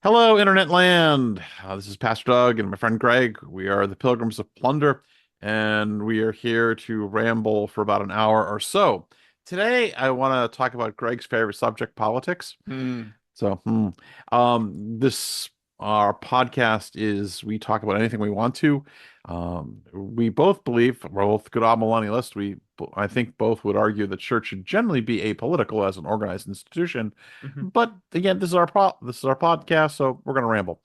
Hello, Internet land. This is Pastor Doug and my friend Greg. We are the Pilgrims of Plunder, and we are here to ramble for about an hour or so. Today, I want to talk about Greg's favorite subject, politics. Hmm. So, this our podcast is we talk about anything we want to. We both believe we're both good millennialists. I think, both would argue that church should generally be apolitical as an organized institution. Mhm. But again, this is our podcast, so we're going to ramble.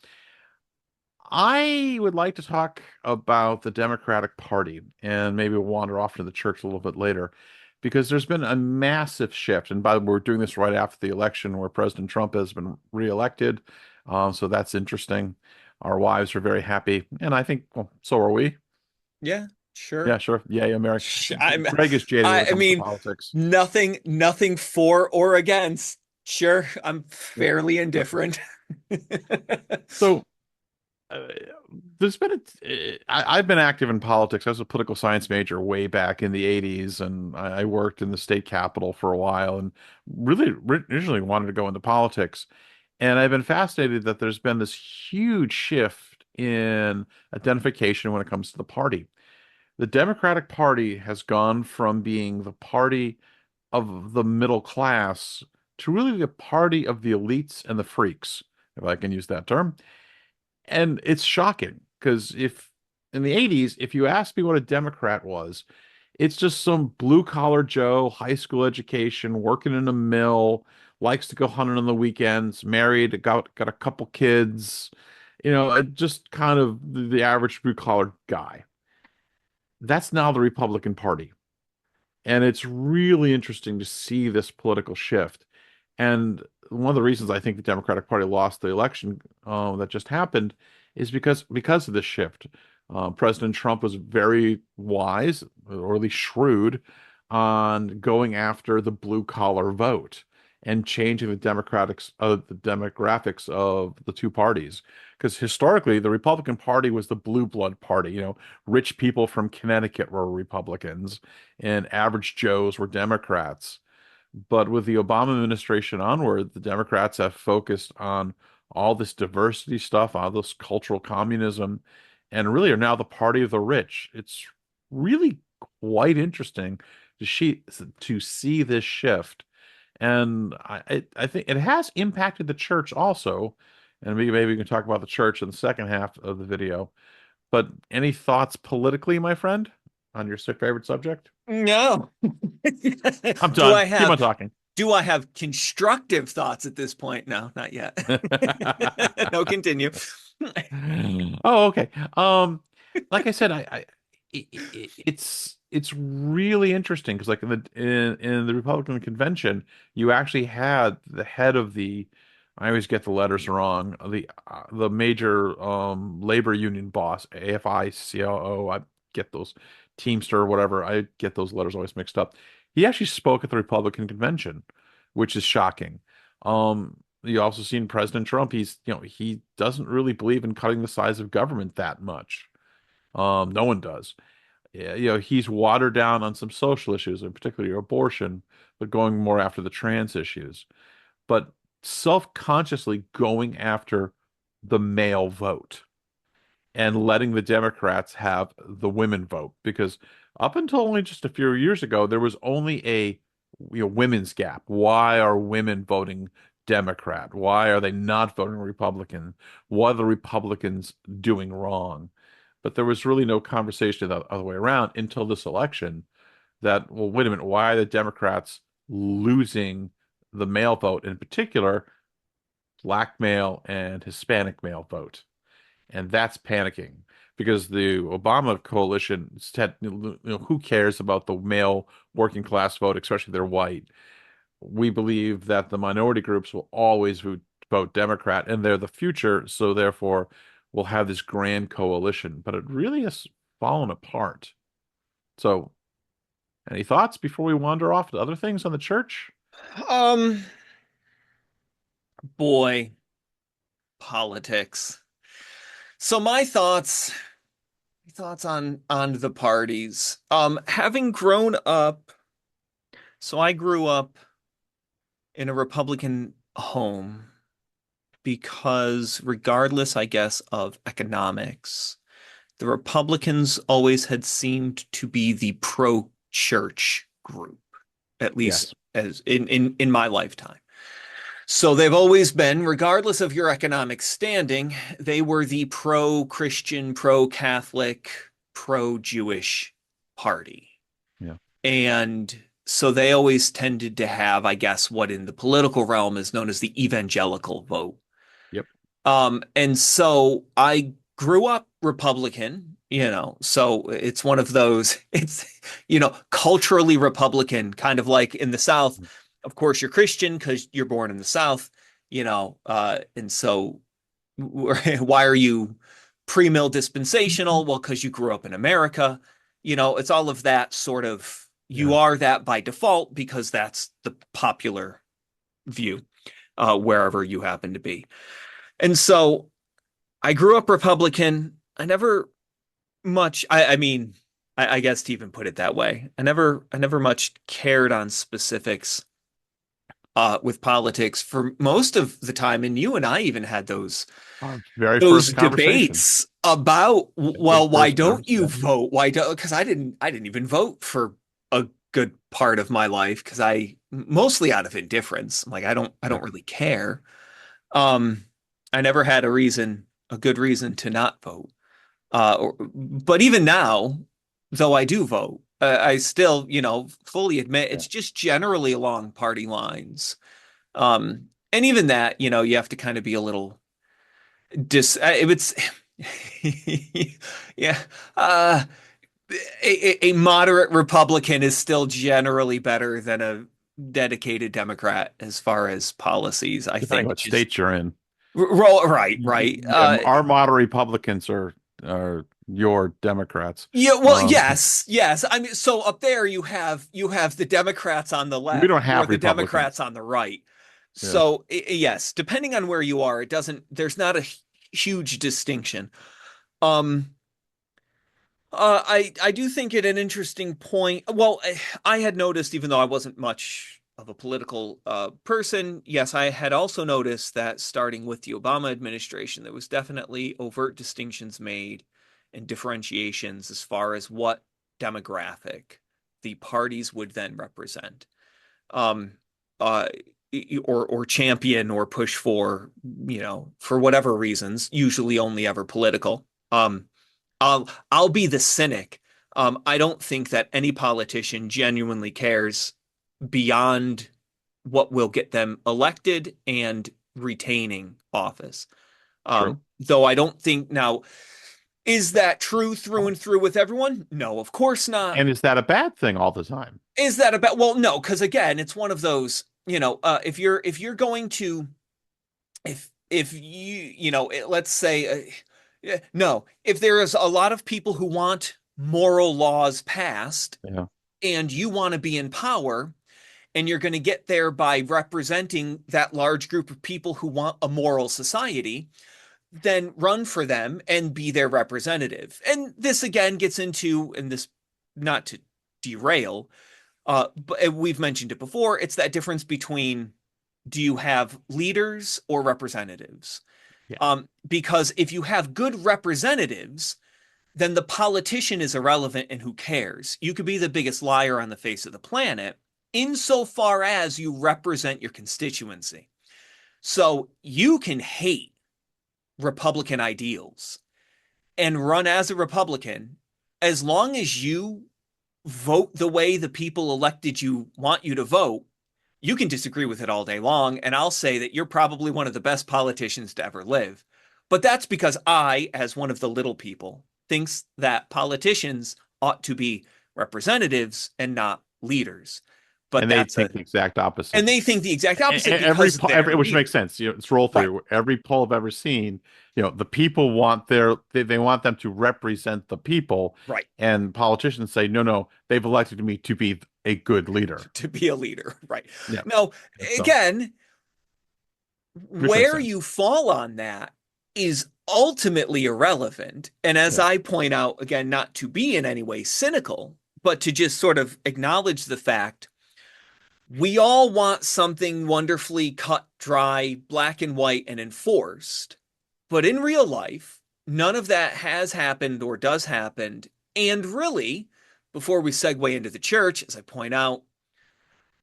I would like to talk about the Democratic Party and maybe wander off to the church a little bit later, because there's been a massive shift. And by the way, we're doing this right after the election where President Trump has been reelected. So that's interesting. Our wives are very happy, and I think, well, so are we. Yeah, sure. Yeah, sure. Yeah, yeah, Mary. I'm, Greg is jaded when it I comes to mean, politics. nothing for or against. Sure, I'm fairly indifferent. So uh, there's been I've been active in politics. I was a political science major way back in the 80s, and I worked in the state capitol for a while and really originally wanted to go into politics. And I've been fascinated that there's been this huge shift in identification when it comes to the party. The Democratic Party has gone from being the party of the middle class to really the party of the elites and the freaks, if I can use that term. And it's shocking because if in the 80s, if you asked me what a Democrat was, it's just some blue collar Joe, high school education, working in a mill, likes to go hunting on the weekends, married, got a couple kids, just kind of the average blue collar guy. That's now the Republican Party. And it's really interesting to see this political shift. And one of the reasons I think the Democratic Party lost the election that just happened is because of this shift. President Trump was very wise, or at least shrewd, on going after the blue collar vote and changing the demographics of the two parties. Because historically, the Republican Party was the blue blood party. Rich people from Connecticut were Republicans, and average Joes were Democrats. But with the Obama administration onward, the Democrats have focused on all this diversity stuff, all this cultural communism, and really are now the party of the rich. It's really quite interesting to see this shift. And I think it has impacted the church also. And maybe we can talk about the church in the second half of the video. But any thoughts politically, my friend, on your favorite subject? No. I'm Do done. I Keep have on talking. do I have constructive thoughts at this point? No, not yet. No, continue. Oh, okay. Like I said, it's really interesting because, like, in the Republican convention, you actually had the head of the, I always get the letters wrong, the major labor union boss, AFI-CIO. I get those, Teamster, whatever. I get those letters always mixed up. He actually spoke at the Republican convention, which is shocking. You also seen President Trump. He doesn't really believe in cutting the size of government that much. No one does. Yeah, he's watered down on some social issues, in particular abortion, but going more after the trans issues. But self-consciously going after the male vote and letting the Democrats have the women vote, because up until only just a few years ago, there was only a women's gap. Why are women voting Democrat? Why are they not voting Republican? What are the Republicans doing wrong? But there was really no conversation the other way around until this election that, well, wait a minute, why are the Democrats losing the male vote, in particular, black male and Hispanic male vote? And that's panicking because the Obama coalition said, who cares about the male working class vote, especially if they're white? We believe that the minority groups will always vote Democrat, and they're the future, so therefore we'll have this grand coalition. But it really has fallen apart. So, any thoughts before we wander off to other things on the church? Um, boy, politics. So my thoughts on the parties. Having grown up, so I grew up in a Republican home. because regardless, I guess, of economics, the Republicans always had seemed to be the pro-church group, at least Yes. as in my lifetime. So they've always been, regardless of your economic standing, they were the pro-Christian, pro-Catholic, pro-Jewish party. Yeah. And so they always tended to have, I guess, what in the political realm is known as the evangelical vote. Yep. And so I grew up Republican, so it's one of those, it's, culturally Republican, kind of like in the South. Of course, you're Christian because you're born in the South, and so why are you pre-mill dispensational? Well, because you grew up in America. It's all of that sort of, you Yeah. are that by default because that's the popular view, wherever you happen to be. And so I grew up Republican. I never much, I mean, I guess to even put it that way, I never much cared on specifics with politics for most of the time. And you and I even had those Our very those first conversation. debates about, Very well, why first don't you conversation. vote? Why don't, because I didn't even vote for a good part of my life because I mostly out of indifference. I'm like, I don't really care. Um, I never had a good reason to not vote. But even now, though I do vote, I still, fully admit Yeah. it's just generally along party lines. And even that, you have to kind of be a little if it's yeah, uh, a moderate Republican is still generally better than a dedicated Democrat as far as policies. I Depending think what just state you're in. right, right. Yeah, our model Republicans are your Democrats. Yeah, well, Um, yes, yes. I mean, so up there you have the Democrats on the we left don't or have the Republicans. Democrats on the right. Yeah. So yes, depending on where you are, it doesn't. There's not a huge distinction. Um, I do think it an interesting point. Well, I had noticed, even though I wasn't much of a political person, yes, I had also noticed that starting with the Obama administration, there was definitely overt distinctions made and differentiations as far as what demographic the parties would then represent, um, uh, or champion or push for whatever reasons, usually only ever political. I'll be the cynic. I don't think that any politician genuinely cares beyond what will get them elected and retaining office. True. Though I don't think now, is that true through and through with everyone? No, of course not. And is that a bad thing all the time? Is that about, well, no, because again, it's one of those, if you're going to, if let's say, no, if there is a lot of people who want moral laws passed Yeah. and you want to be in power and you're going to get there by representing that large group of people who want a moral society, then run for them and be their representative. And this again gets into, and this, not to derail, but we've mentioned it before, it's that difference between, do you have leaders or representatives? Yeah. Because if you have good representatives, then the politician is irrelevant and who cares? You could be the biggest liar on the face of the planet insofar as you represent your constituency. So you can hate Republican ideals and run as a Republican as long as you vote the way the people elected you want you to vote. You can disagree with it all day long, and I'll say that you're probably one of the best politicians to ever live. But that's because I, as one of the little people, thinks that politicians ought to be representatives and not leaders. But And they that's think the exact opposite. and they think the exact opposite Every, because they're which leaders. makes sense. It's roll Right. through every poll I've ever seen. The people want they want them to represent the people, Right. and politicians say, no, no, they've elected me to be a good leader. To be a leader. Right. Yeah. Now, So, again, which makes where sense. you fall on that is ultimately irrelevant. And as Yeah. I point out, again, not to be in any way cynical, but to just sort of acknowledge the fact we all want something wonderfully cut, dry, black and white, and enforced. But in real life, none of that has happened or does happen. And really, before we segue into the church, as I point out,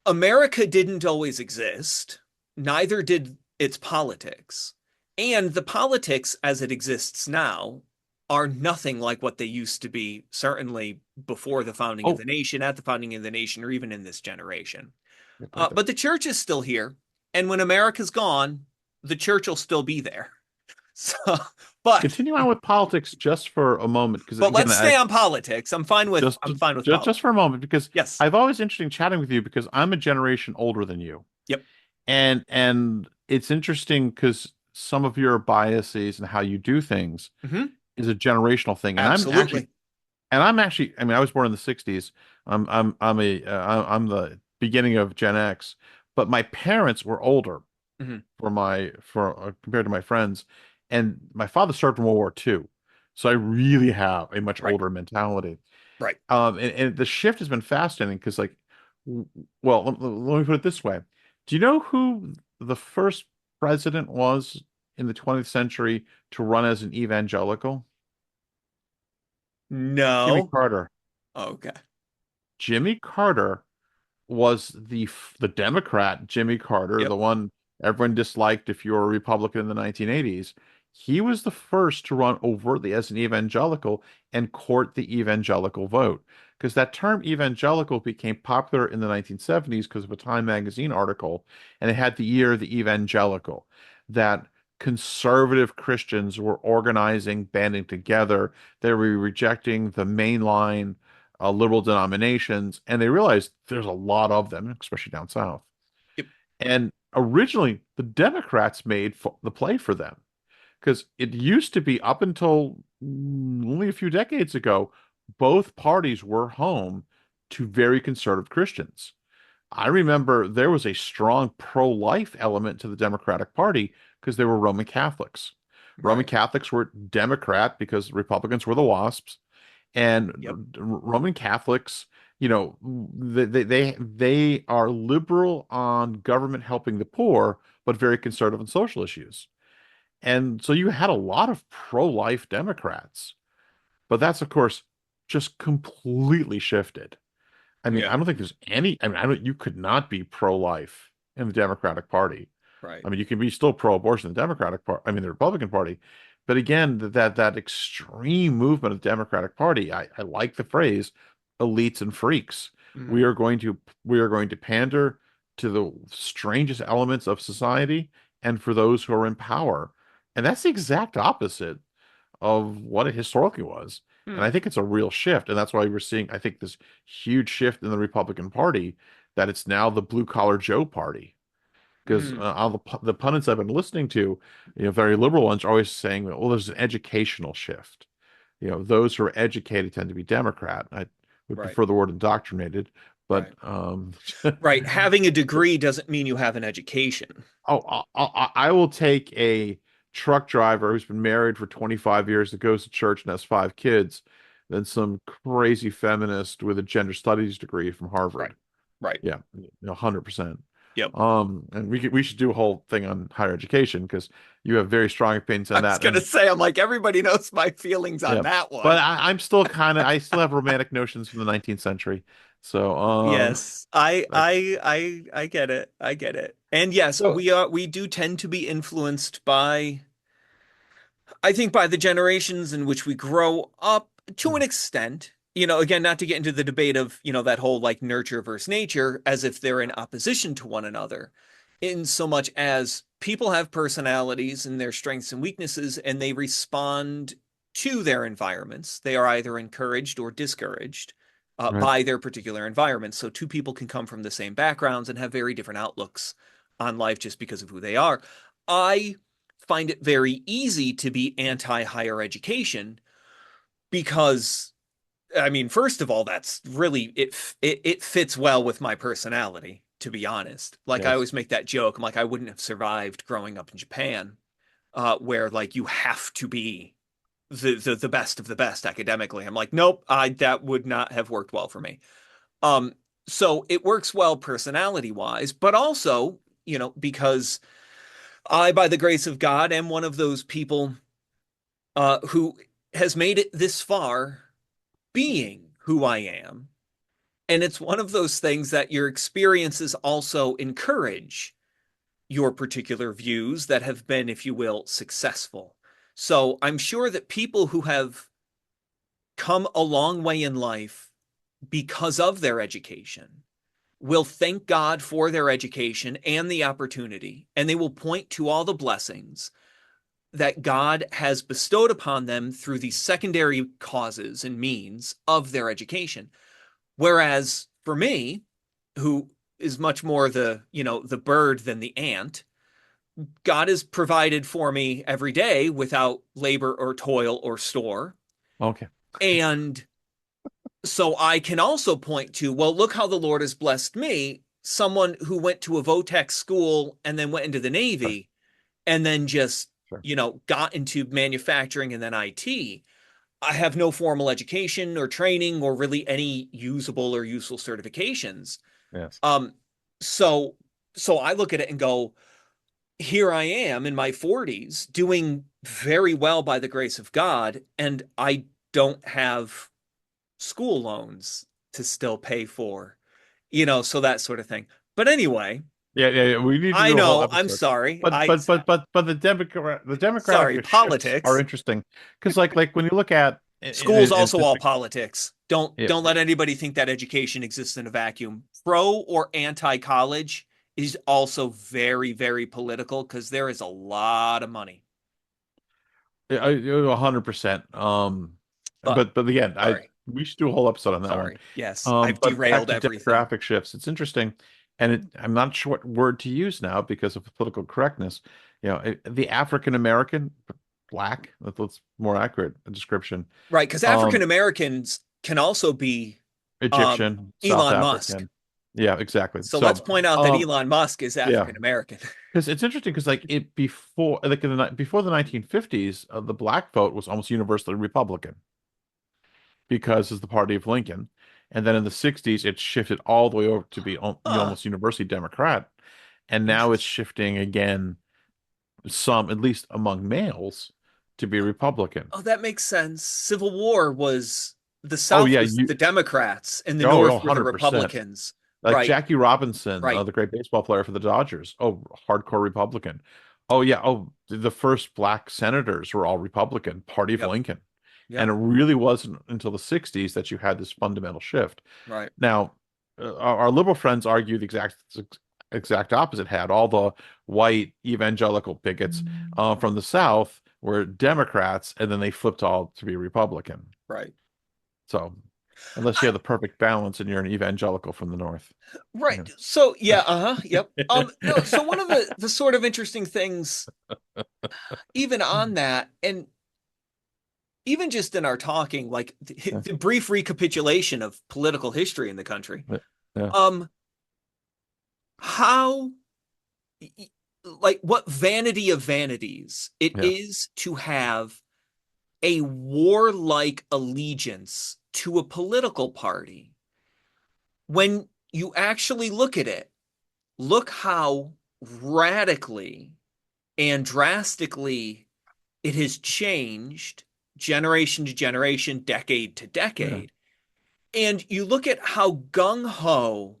America didn't always exist, neither did its politics. And the politics as it exists now are nothing like what they used to be, certainly before the founding of Oh, the nation, at the founding of the nation, or even in this generation. good point there. But the church is still here. And when America's gone, the church will still be there. So, but Continue on with politics just for a moment, because but again, let's stay on politics. just I'm fine with just politics. for a moment, because Yes. I've always interesting chatting with you because I'm a generation older than you, Yep. and it's interesting because some of your biases and how you do things Hmm. is a generational thing, and Absolutely. I'm actually, I mean, I was born in the '60s. I'm the beginning of Gen X, but my parents were older Hmm. for compared to my friends, and my father served in World War II, so I really have a much Right. older mentality. Right. And the shift has been fascinating because, like, well, let me put it this way: do you know who the first president was in the 20th century to run as an evangelical? Jimmy No. Carter. Okay. Jimmy Carter was the Democrat Jimmy Carter, Yep. the one everyone disliked if you were a Republican in the 1980s. He was the first to run overtly as an evangelical and court the evangelical vote. Because that term evangelical became popular in the 1970s because of a Time magazine article, and it had the year of the evangelical, that conservative Christians were organizing, banding together. They were rejecting the mainline liberal denominations, and they realized there's a lot of them, especially down south. Yep. And originally, the Democrats made the play for them because it used to be up until only a few decades ago, both parties were home to very conservative Christians. I remember there was a strong pro-life element to the Democratic Party because they were Roman Catholics. Roman Right. Catholics were Democrat because Republicans were the WASPs, and Yep. Roman Catholics, they are liberal on government helping the poor, but very conservative on social issues. And so you had a lot of pro-life Democrats, but that's of course just completely shifted. I mean, Yeah. I don't think there's any. I mean, I don't. You could not be pro-life in the Democratic Party. Right. I mean, you can be still pro-abortion in the Democratic Party. I mean, the Republican Party. But again, that extreme movement of the Democratic Party, I like the phrase elites and freaks. We Hmm. are going to we are going to pander to the strangest elements of society and for those who are in power. And that's the exact opposite of what it historically was. And Hmm. I think it's a real shift. And that's why we're seeing, I think, this huge shift in the Republican Party, that it's now the blue collar Joe party. Because Hmm. all the pundits I've been listening to, very liberal ones are always saying, well, there's an educational shift. Those who are educated tend to be Democrat. I would Right. prefer the word indoctrinated, but Right. Right. Having a degree doesn't mean you have an education. oh, I will take a truck driver who's been married for 25 years that goes to church and has 5 kids than some crazy feminist with a gender studies degree from Right. Harvard. Right. Yeah, 100%. Yep. And we should do a whole thing on higher education because you have very strong opinions I on was that. gonna And say, I'm like, everybody knows my feelings on yeah, that but one. I still have romantic notions from the 19th century. So, Yes, like, I get it. I get it. And yes, so we do tend to be influenced by, I think, by the generations in which we grow up to an extent. Again, not to get into the debate of, that whole like nurture versus nature as if they're in opposition to one another, in so much as people have personalities and their strengths and weaknesses, and they respond to their environments. They are either encouraged or discouraged right. by their particular environments. So two people can come from the same backgrounds and have very different outlooks on life just because of who they are. I find it very easy to be anti higher education because, I mean, first of all, that's really it fits well with my personality, to be honest. Like, I Yes. always make that joke. I'm like, I wouldn't have survived growing up in Japan, where like you have to be the best of the best academically. I'm like, nope, I that would not have worked well for me. Um, So it works well personality wise, but also, because I, by the grace of God, am one of those people who has made it this far being who I am. And it's one of those things that your experiences also encourage your particular views that have been, if you will, successful. So I'm sure that people who have come a long way in life because of their education will thank God for their education and the opportunity, and they will point to all the blessings that God has bestowed upon them through the secondary causes and means of their education. Whereas for me, who is much more the bird than the ant, God has provided for me every day without labor or toil or store. Okay. And so I can also point to, well, look how the Lord has blessed me, someone who went to a Votech school and then went into the Sure. Navy and then just, Sure. got into manufacturing and then IT. I have no formal education or training or really any usable or useful certifications. Yes. Um, so so I look at it and go, here I am in my 40s doing very well by the grace of God, and I don't have school loans to still pay for, so that sort of thing. But anyway, Yeah. We need to I do a whole know, I'm episode. sorry. But the Sorry, Democratic shifts are politics. interesting because like when you look at School's in also all politics. Don't yeah, don't let anybody think that education exists in a vacuum. Pro or anti-college is also very, very political because there is a lot of money. 100%. But But again, I sorry, we should do a whole episode on that one. sorry. Yes, I've But back derailed to everything. demographic shifts, it's interesting, and I'm not sure what word to use now because of political correctness. The African American, black, that's more accurate description. Right, because African Um, Americans can also be Egyptian, South Elon Musk. African. Yeah, exactly. So let's So, point out that Elon Musk is yeah, African American. because it's interesting because like it before like before the 1950s, the black vote was almost universally Republican because it's the party of Lincoln. And then in the 60s, it shifted all the way over to be Huh, almost universally Democrat. And now it's interesting. shifting again, some, at least among males, to be Republican. Oh, that makes sense. Civil War was the Oh, South yeah, was the Democrats and the oh, North were the 100%. Republicans. Like Right, Jackie Robinson, right. the great baseball player for the Dodgers. Oh, hardcore Republican. Oh, yeah. Oh, the first black senators were all Republican, party of Yep, Lincoln. And yep, it really wasn't until the 60s that you had this fundamental shift. right. Now, our liberal friends argue the exact opposite. Had all the white evangelical bigots from the South were Democrats, and then they flipped all to be Republican. Right. So, unless you have the perfect balance and you're an evangelical from the North. Right. Yeah. So yeah, uh-huh. Yep. No, so one of the sort of interesting things even on that, and even just in our talking, like Yeah. the brief recapitulation of political history in the country. Yeah. Um, how like what vanity of vanities it Yeah. is to have a warlike allegiance to a political party. When you actually look at it, look how radically and drastically it has changed generation to generation, decade to Yeah. decade. And you look at how gung ho,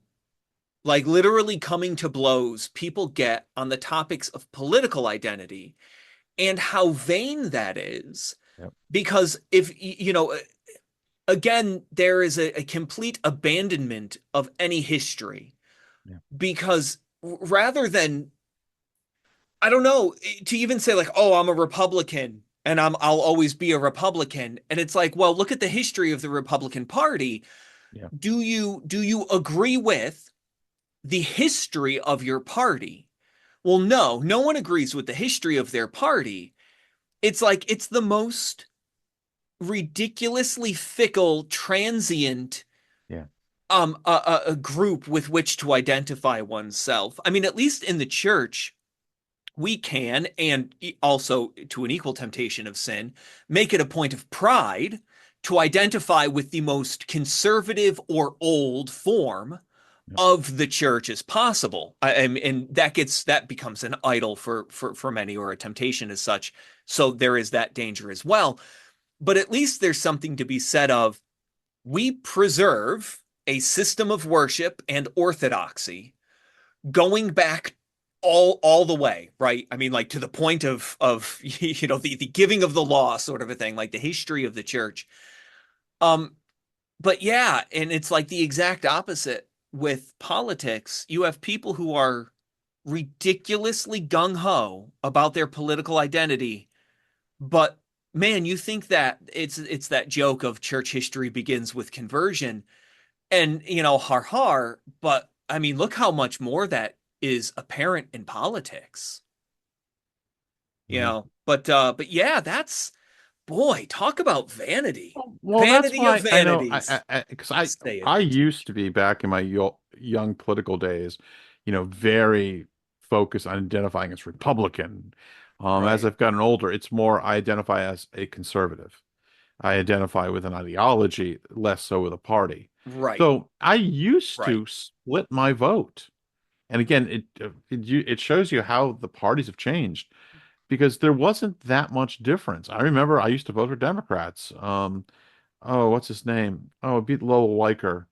like literally coming to blows, people get on the topics of political identity and how vain that is. Yeah. Because if, again, there is a complete abandonment of any history Yeah. because rather than, I don't know, to even say like, oh, I'm a Republican and I'll always be a Republican. And it's like, well, look at the history of the Republican Party. Yeah. Do you agree with the history of your party? Well, no, no one agrees with the history of their party. It's like it's the most ridiculously fickle, transient Yeah. a group with which to identify oneself. I mean, at least in the church, we can, and also to an equal temptation of sin, make it a point of pride to identify with the most conservative or old form Yeah. of the church as possible. And that becomes an idol for many, or a temptation as such. So there is that danger as well. But at least there's something to be said of, we preserve a system of worship and orthodoxy going back all the way, right? I mean, like, to the point of the giving of the law, sort of a thing, like the history of the church. Um, but yeah, and it's like the exact opposite with politics. You have people who are ridiculously gung-ho about their political identity, but man, you think that it's that joke of church history begins with conversion, and har har, but I mean, look how much more that is apparent in politics. Mhm. But yeah, that's, boy, talk about vanity. Well, that's Vanity of why I know vanities. because I Say I it. used to be back in my young political days, very focused on identifying as Republican. As Right. I've gotten older, it's more I identify as a conservative. I identify with an ideology, less so with a party. Right. So I used Right. to split my vote, and again, it shows you how the parties have changed because there wasn't that much difference. I remember I used to vote for Democrats. Oh, what's his name? Oh, it beat Lowell Weicker.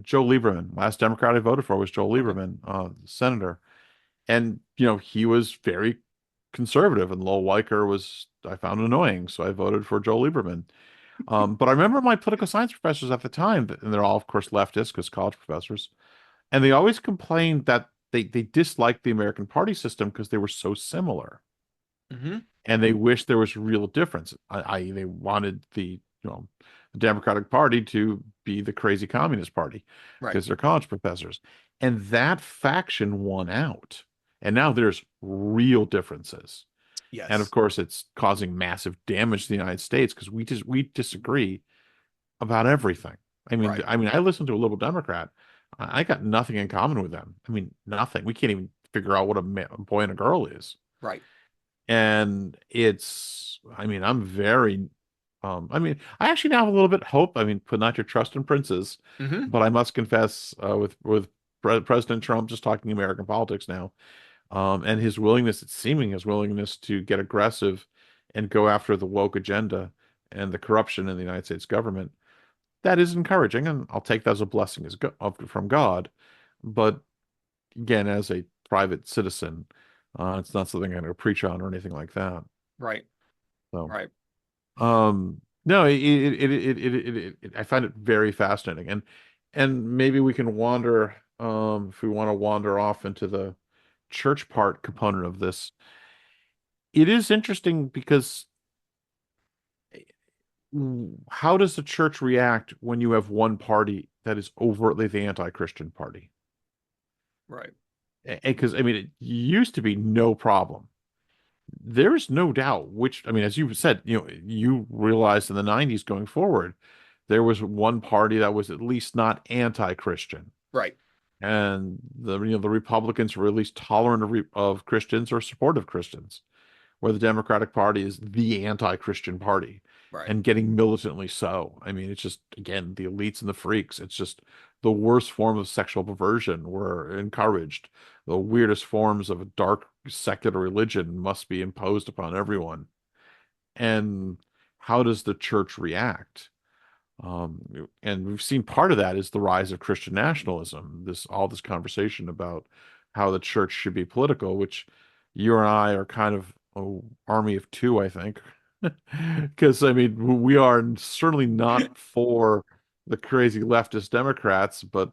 Joe Lieberman. Last Democrat I voted for was Joe Okay. Lieberman, senator. And, he was very conservative, and Lowell Weicker I found annoying, so I voted for Joe Lieberman. But I remember my political science professors at the time, and they're all, of course, leftists because college professors, and they always complained that they disliked the American party system because they were so similar, Hmm. and they wished there was real difference. They wanted the Democratic Party to be the crazy Communist Party Right. because they're college professors, and that faction won out. And now there's real differences. And of Yes. course, it's causing massive damage to the United States because we disagree about everything. I mean, Right. I listen to a liberal Democrat. I got nothing in common with them. I mean, nothing. We can't even figure out what a boy and a girl is. Right. And I'm very, I actually now have a little bit of hope. I mean, put not your trust in princes, Hmm. but I must confess, with President Trump just talking American politics now, and his willingness to get aggressive and go after the woke agenda and the corruption in the United States government. That is encouraging, and I'll take that as a blessing from God. But again, as a private citizen, it's not something I'm going to preach on or anything like that. Right. So, Right. no, I find it very fascinating, and maybe we can wander, if we want to wander off into the church part component of this. It is interesting because how does the church react when you have one party that is overtly the anti-Christian party? Right. Because I mean, it used to be no problem. There is no doubt as you said, you realized in the 90s going forward, there was one party that was at least not anti-Christian. Right. And the Republicans were at least tolerant of Christians or supportive Christians, where the Democratic Party is the anti-Christian party Right. and getting militantly so. I mean, it's just, again, the elites and the freaks. It's just the worst form of sexual perversion were encouraged. The weirdest forms of a dark secular religion must be imposed upon everyone. And how does the church react? And we've seen part of that is the rise of Christian nationalism. All this conversation about how the church should be political, which you and I are kind of a army of two, I think. Because I mean, we are certainly not for the crazy leftist Democrats, but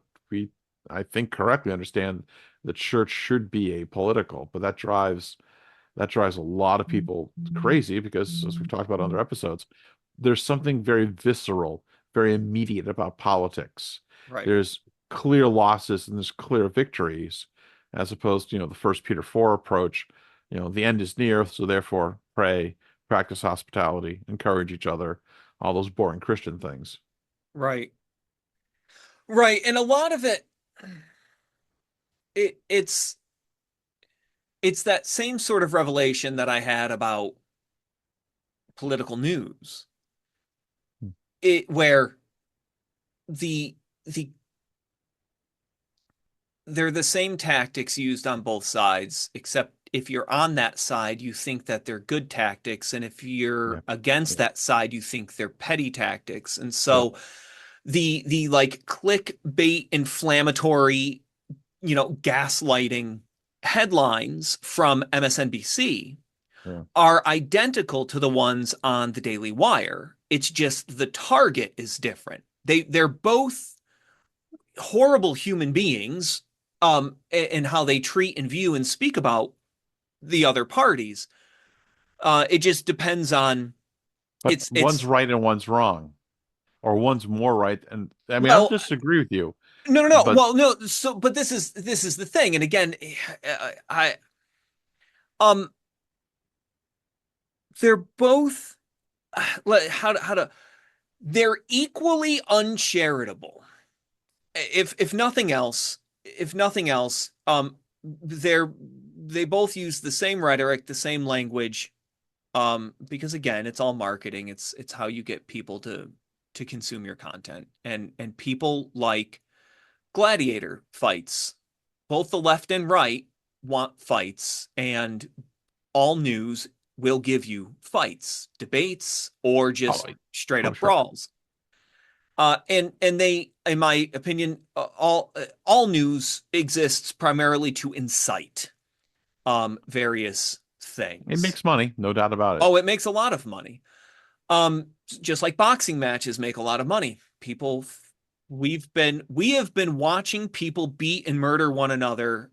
I think, correctly understand the church should be apolitical. But that drives a lot of people crazy because, as we've talked about on other episodes, there's something very visceral, very immediate about politics. Right. There's clear losses and there's clear victories, as opposed to, the First Peter 4 approach. The end is near, so therefore pray, practice hospitality, encourage each other, all those boring Christian things. Right. Right. And a lot of it's that same sort of revelation that I had about political news. Where the the they're the same tactics used on both sides, except if you're on that side, you think that they're good tactics, and if Yeah. you're against Yeah. that side, you think they're petty tactics. And Yeah. so the like clickbait inflammatory, gaslighting headlines from MSNBC Yeah. are identical to the ones on the Daily Wire. It's just the target is different. They're both horrible human beings, and how they treat and view and speak about the other parties. It just depends on But one's it's right and one's wrong, or one's more right. And I mean, I don't well, disagree with you, no, no, no. but Well, no. So, but this is the thing. And again, I um, they're both how to they're equally uncharitable. If nothing else, they both use the same rhetoric, the same language, because again, it's all marketing. It's how you get people to consume your content, and people like gladiator fights. Both the left and right want fights, and all news will give you fights, debates, or oh, just straight oh, up sure. brawls. And they, in my opinion, all news exists primarily to incite various It things. makes money, no doubt about it. Oh, it makes a lot of money. Just like boxing matches make a lot of money. We have been watching people beat and murder one another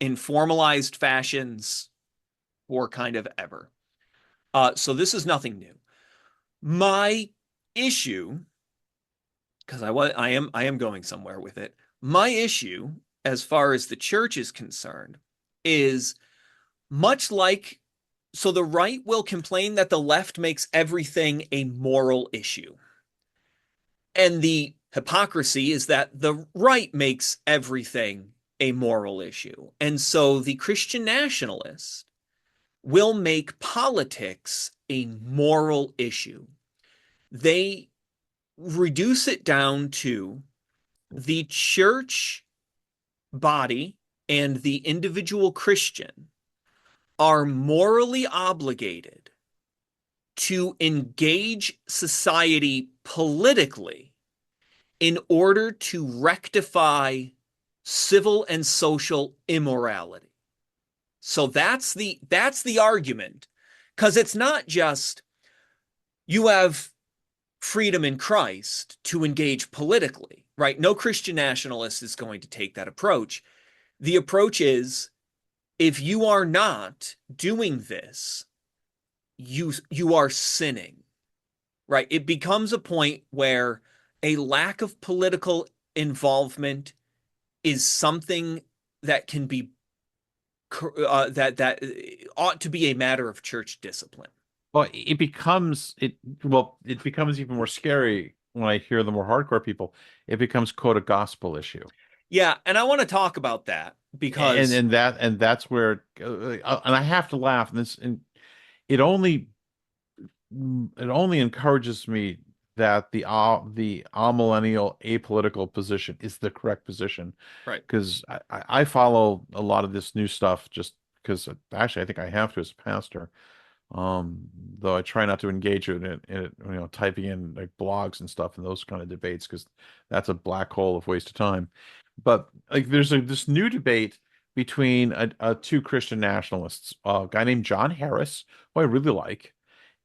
in formalized fashions for kind of ever. So this is nothing new. My issue, because I am going somewhere with it. My issue, as far as the church is concerned, is much like, so the right will complain that the left makes everything a moral issue. And the hypocrisy is that the right makes everything a moral issue. And so the Christian nationalist will make politics a moral issue. They reduce it down to the church body and the individual Christian are morally obligated to engage society politically in order to rectify civil and social immorality. So that's the argument, because it's not just you have freedom in Christ to engage politically, right? No Christian nationalist is going to take that approach. The approach is, if you are not doing this, you are sinning, right? It becomes a point where a lack of political involvement is something that can be that ought to be a matter of church discipline. Well, it becomes even more scary when I hear the more hardcore people. It becomes quote a gospel issue. Yeah, and I want to talk about that and because and that and that's where and I have to laugh and it only it only encourages me that the amillennial apolitical position is the correct position, right. because I follow a lot of this new stuff just because actually I think I have to as a pastor, though I try not to engage in it, typing in like blogs and stuff and those kind of debates because that's a black hole of waste of time. But like there's this new debate between two Christian nationalists, a guy named John Harris, who I really like,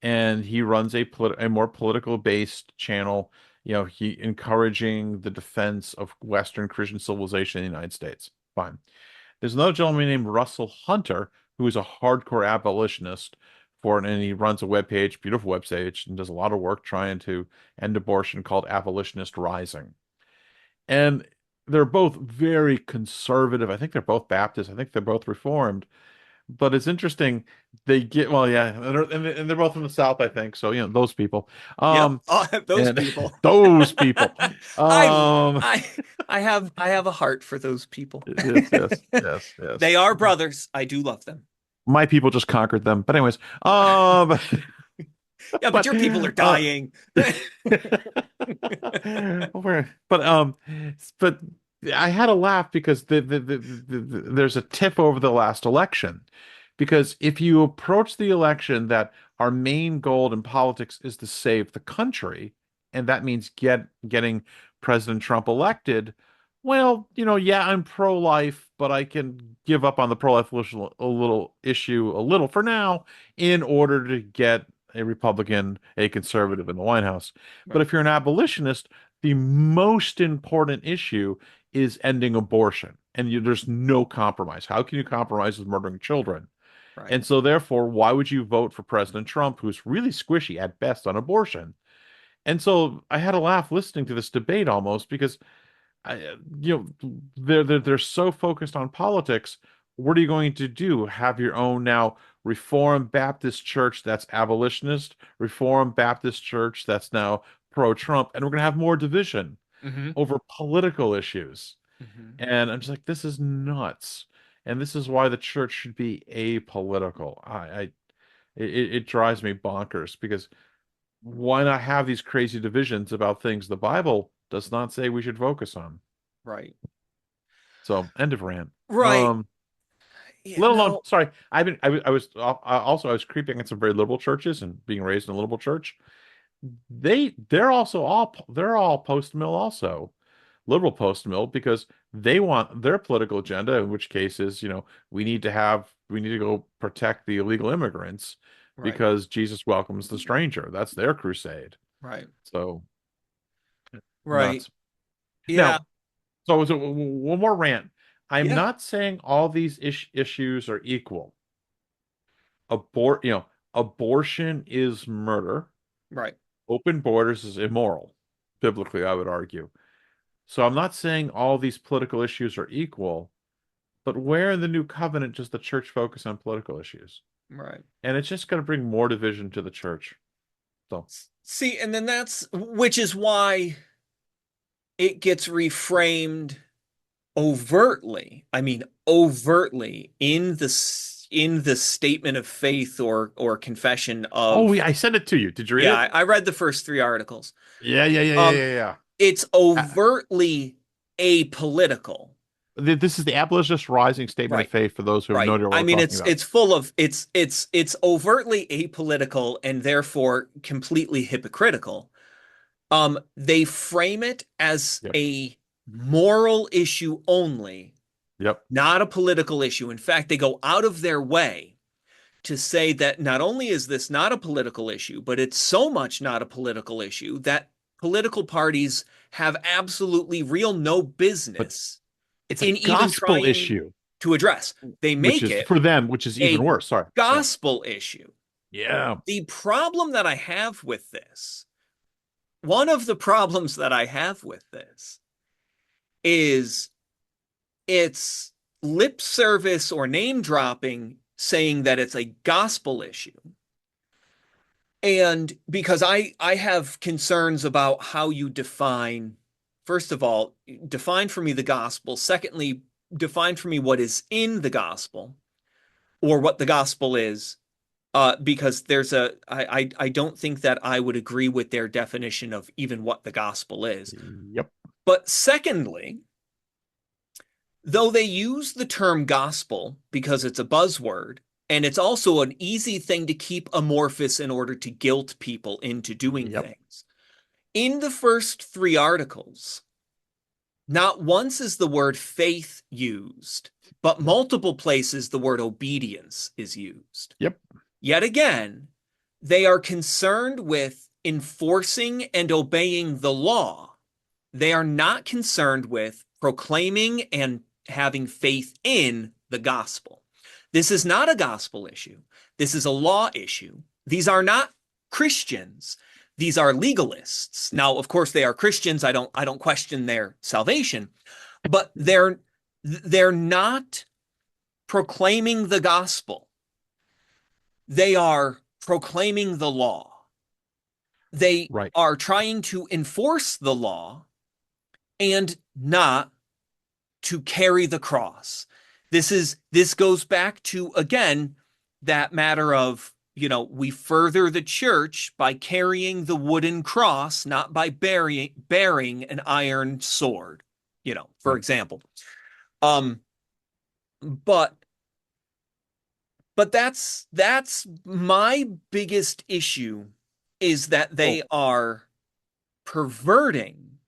and he runs a more political based channel. He encouraging the defense of Western Christian civilization in the United States. Fine. There's another gentleman named Russell Hunter who is a hardcore abolitionist and he runs a webpage, beautiful webpage, and does a lot of work trying to end abortion called Abolitionist Rising. And they're both very conservative. I think they're both Baptists. I think they're both Reformed. But it's interesting. Well, yeah, and they're both from the South, I think. So, those people. Yep. Um, Those and people. those people. I Um, I I have a heart for those people. yes, yes, yes, yes. They are brothers. I do love them. My people just conquered them. But anyways, Yeah, but but your people are uh, dying. but but I had to laugh because there's a tiff over the last election. Because if you approach the election that our main goal in politics is to save the country, and that means getting President Trump elected, well, yeah, I'm pro-life, but I can give up on the pro-life issue a little for now in order to get a Republican, a conservative in the White House. But Right. if you're an abolitionist, the most important issue is ending abortion. And there's no compromise. How can you compromise with murdering children? Right. And so, therefore, why would you vote for President Trump, who's really squishy at best on abortion? And so I had a laugh listening to this debate almost because they're so focused on politics. What are you going to do? Have your own now Reformed Baptist church that's abolitionist, Reformed Baptist church that's now pro-Trump, and we're going to have more division Hmm. over political issues. Hmm. And I'm just like, this is nuts. And this is why the church should be apolitical. It drives me bonkers because why not have these crazy divisions about things the Bible does not say we should focus on? Right. So, end of rant. Right. Yeah, Let alone, no. sorry, I've been, I was also I was creeping in some very liberal churches and being raised in a liberal church. They're all post mill also, liberal post mill because they want their political agenda, in which case is, we need to go protect the illegal immigrants Right. because Jesus welcomes the stranger. That's their crusade. Right. So Right. nuts. Yeah. Now, so one more rant. I'm Yeah. not saying all these issues are equal. Abortion is murder. Right. Open borders is immoral, biblically, I would argue. So I'm not saying all these political issues are equal, but where in the new covenant does the church focus on political issues? Right. And it's just going to bring more division to the church. So, See, and then that's which is why it gets reframed overtly. I mean, overtly in the statement of faith or confession oh of. yeah, I sent it to you. Did you read Yeah, it? I read the first three articles. Yeah, yeah, yeah, yeah, Um, yeah, it's yeah. overtly apolitical. This is the Abolitionist Rising Statement of Right. Faith for those who have no Right. idea what I we're mean, talking it's about. it's full of it's overtly apolitical and therefore completely hypocritical. They frame it as Yep. a moral issue only, Yep. not a political issue. In fact, they go out of their way to say that not only is this not a political issue, but it's so much not a political issue that political parties have absolutely real no But business it's a in even gospel trying issue, to address. They which make is it for them, which is even a worse. Sorry. Yeah. gospel issue. Yeah. The problem that I have with this, one of the problems that I have with this is it's lip service or name dropping saying that it's a gospel issue. And because I have concerns about how you define, first of all, define for me the gospel. Secondly, define for me what is in the gospel or what the gospel is. Because I don't think that I would agree with their definition of even what the gospel is. Yep. But secondly, though they use the term gospel because it's a buzzword, and it's also an easy thing to keep amorphous in order to guilt people into doing Yep. things. In the first three articles, not once is the word faith used, but multiple places the word obedience is used. Yep. Yet again, they are concerned with enforcing and obeying the law. They are not concerned with proclaiming and having faith in the gospel. This is not a gospel issue. This is a law issue. These are not Christians. These are legalists. Now, of course, they are Christians. I don't question their salvation, but they're not proclaiming the gospel. They are proclaiming the law. They Right. are trying to enforce the law and not to carry the cross. This goes back to, again, that matter of, we further the church by carrying the wooden cross, not by bearing an iron sword. for Right. example. Um, but that's my biggest issue, is that Oh, they are perverting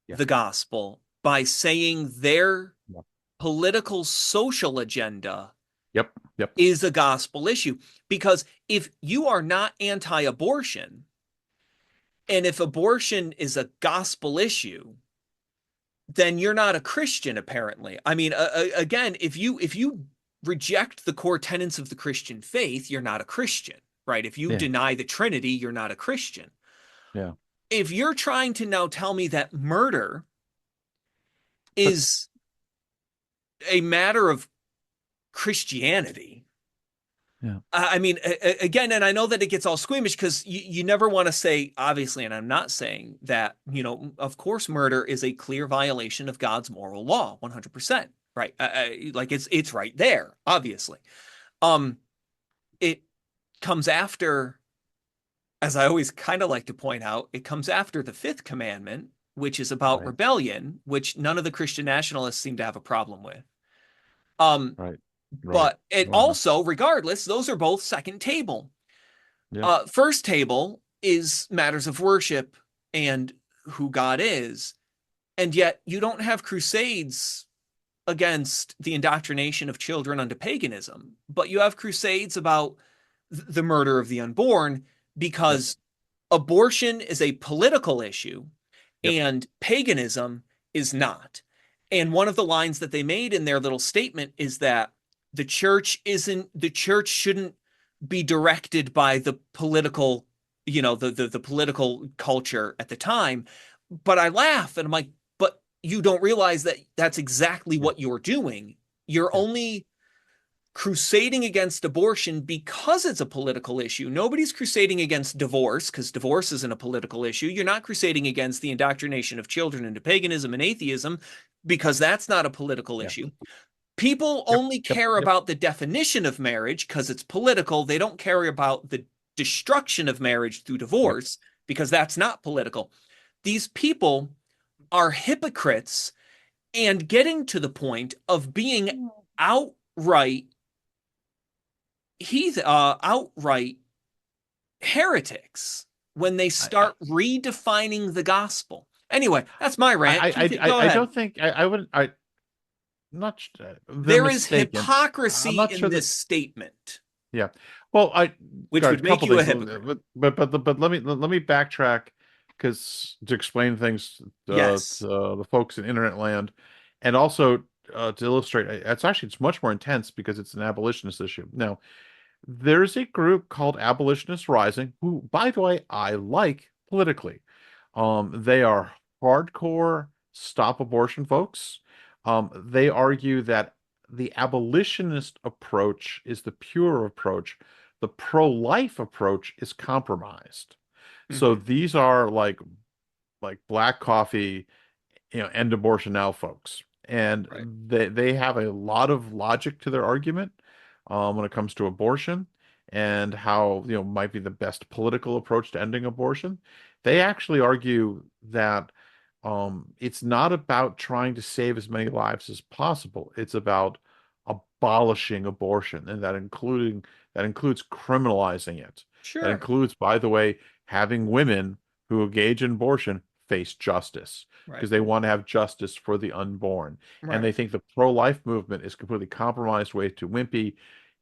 yeah. the gospel by saying their Yeah. political social agenda Yep. Yep. is a gospel issue. Because if you are not anti-abortion, and if abortion is a gospel issue, then you're not a Christian, apparently. I mean, again, if you reject the core tenets of the Christian faith, you're not a Christian, right? If you Yeah. deny the Trinity, you're not a Christian. Yeah. If you're trying to now tell me that murder But is a matter of Christianity, yeah. I mean, again, and I know that it gets all squeamish because you never want to say, obviously, and I'm not saying that, of course, murder is a clear violation of God's moral law, 100%, right? Like it's right there, obviously. Um, it comes after, as I always kind of like to point out, it comes after the fifth commandment, which is about Right. rebellion, which none of the Christian nationalists seem to have a problem with. Um, Right. Right. but it Well, also, regardless, those are both second table. yeah. First table is matters of worship and who God is. And yet you don't have crusades against the indoctrination of children unto paganism, but you have crusades about the murder of the unborn, Yep. because abortion is a political issue Yep. and paganism is not. And one of the lines that they made in their little statement is that the church shouldn't be directed by the political, the political culture at the time. But I laugh and I'm like, but you don't realize that that's exactly Yeah. what you're doing. You're Yeah. only crusading against abortion because it's a political issue. Nobody's crusading against divorce because divorce isn't a political issue. You're not crusading against the indoctrination of children into paganism and atheism because that's not a political Yeah. issue. People Yep. only Yep. care Yep. about the definition of marriage because it's political. They don't care about the destruction of marriage through Yep. divorce because that's not political. These people are hypocrites and getting to the point of being outright outright heretics when they I, start redefining the gospel. Anyway, that's my rant. Go I ahead. don't think I would. I'm not. They're There is mistaken. I'm hypocrisy not in sure that. this statement, Yeah. Well, I which got a would make couple you a things, hypocrite. but let me backtrack because to explain things to Yes. the folks in internet land, and also to illustrate, it's much more intense because it's an abolitionist issue. Now, there's a group called Abolitionist Rising, who, by the way, I like politically. They are hardcore stop abortion folks. They argue that the abolitionist approach is the pure approach. The pro-life approach is compromised. So Hmm. these are like black coffee, end abortion now folks. And Right. they have a lot of logic to their argument when it comes to abortion and how, might be the best political approach to ending abortion. They actually argue that it's not about trying to save as many lives as possible. It's about abolishing abortion, and that includes criminalizing it. That Sure. includes, by the way, having women who engage in abortion face justice Right. because they want to have justice for the unborn. And Right. they think the pro-life movement is completely compromised, way too wimpy.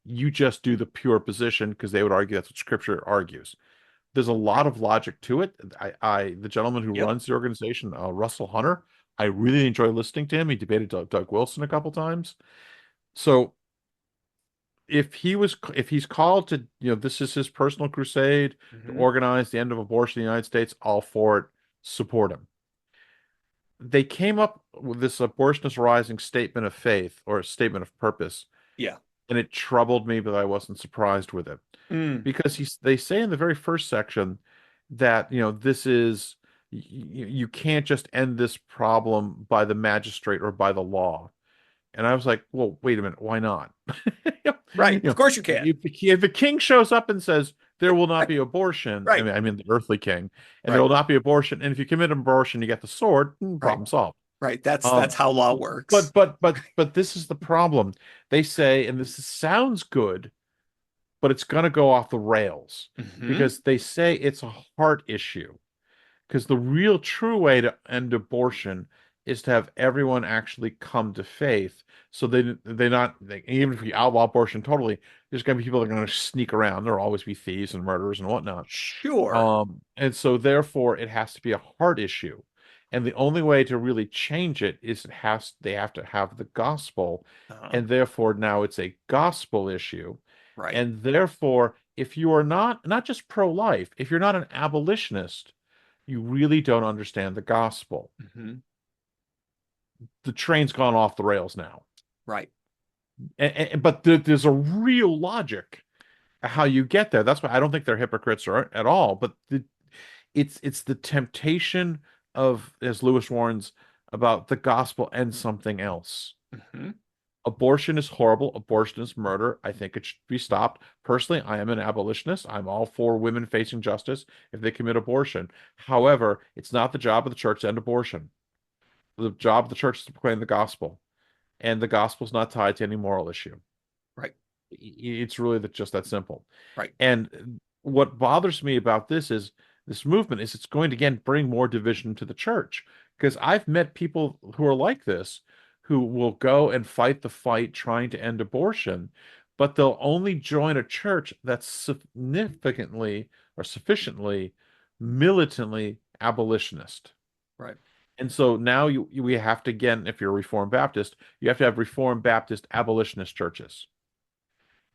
You just do the pure position because they would argue that's what scripture argues. There's a lot Right. of logic to it. The gentleman who Yep. runs the organization, Russell Hunter, I really enjoy listening to him. He debated Doug Wilson a couple times. So if he's called to, this is his personal crusade to Hmm. organize the end of abortion in the United States, all for it, support him. They came up with this abortionist rising statement of faith or a statement of purpose, Yeah. and it troubled me, but I wasn't surprised with it Mm. because they say in the very first section that this is you can't just end this problem by the magistrate or by the law. And I was like, well, wait a minute, why not? Right. Of course you can. If the king shows up and says there will not be abortion, Right. I mean the earthly king, and there Right. will not be abortion, and if you commit abortion, you get the sword, Right. problem solved. Right. That's Um, how law works. but this is the problem. They say, and sounds good, but it's going to go off the rails Hmm. because they say it's a heart issue. Because the real true way to end abortion is to have everyone actually come to faith. So they not they, even if you outlaw abortion totally, there's going to be people that are going to sneak around. There'll always be thieves and murderers and whatnot. Sure. And so therefore it has to be a heart issue. And the only way to really change it is they have to have the gospel. Uh, And therefore now it's a gospel issue. right. And therefore, if you are not just pro-life, if you're not an abolitionist, you really don't understand the gospel. Hmm. The train's gone off the rails now. Right. But there's a real logic how you get there. That's why I don't think they're hypocrites at all. But it's the temptation of, as Lewis warns, about the gospel and something else. Hmm. Abortion is horrible. Abortion is murder. I think it should be stopped. Personally, I am an abolitionist. I'm all for women facing justice if they commit abortion. However, it's not the job of the church to end abortion. The job of the church is to proclaim the gospel, and the gospel is not tied to any moral issue. Right. It's really just that simple. Right. And what bothers me about this movement is it's going to again bring more division to the church because I've met people who are like this who will go and fight the fight trying to end abortion, but they'll only join a church that's significantly or sufficiently militantly abolitionist. Right. And so now we have to, again, if you're a Reformed Baptist, you have to have Reformed Baptist abolitionist churches.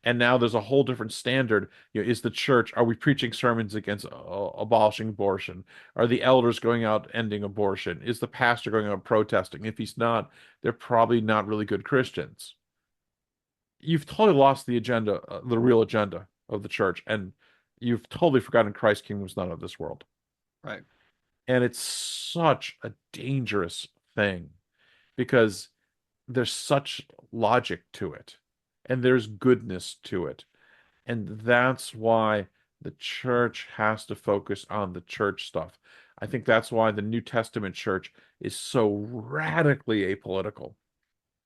And now there's a whole different standard. Is the church, are we preaching sermons against abolishing abortion? Are the elders going out ending abortion? Is the pastor going out protesting? If he's not, they're probably not really good Christians. You've totally lost the agenda, the real agenda of the church, and you've totally forgotten Christ's kingdom is not of this world. Right. And it's such a dangerous thing because there's such logic to it and there's goodness to it. And that's why the church has to focus on the church stuff. I think that's why the New Testament church is so radically apolitical.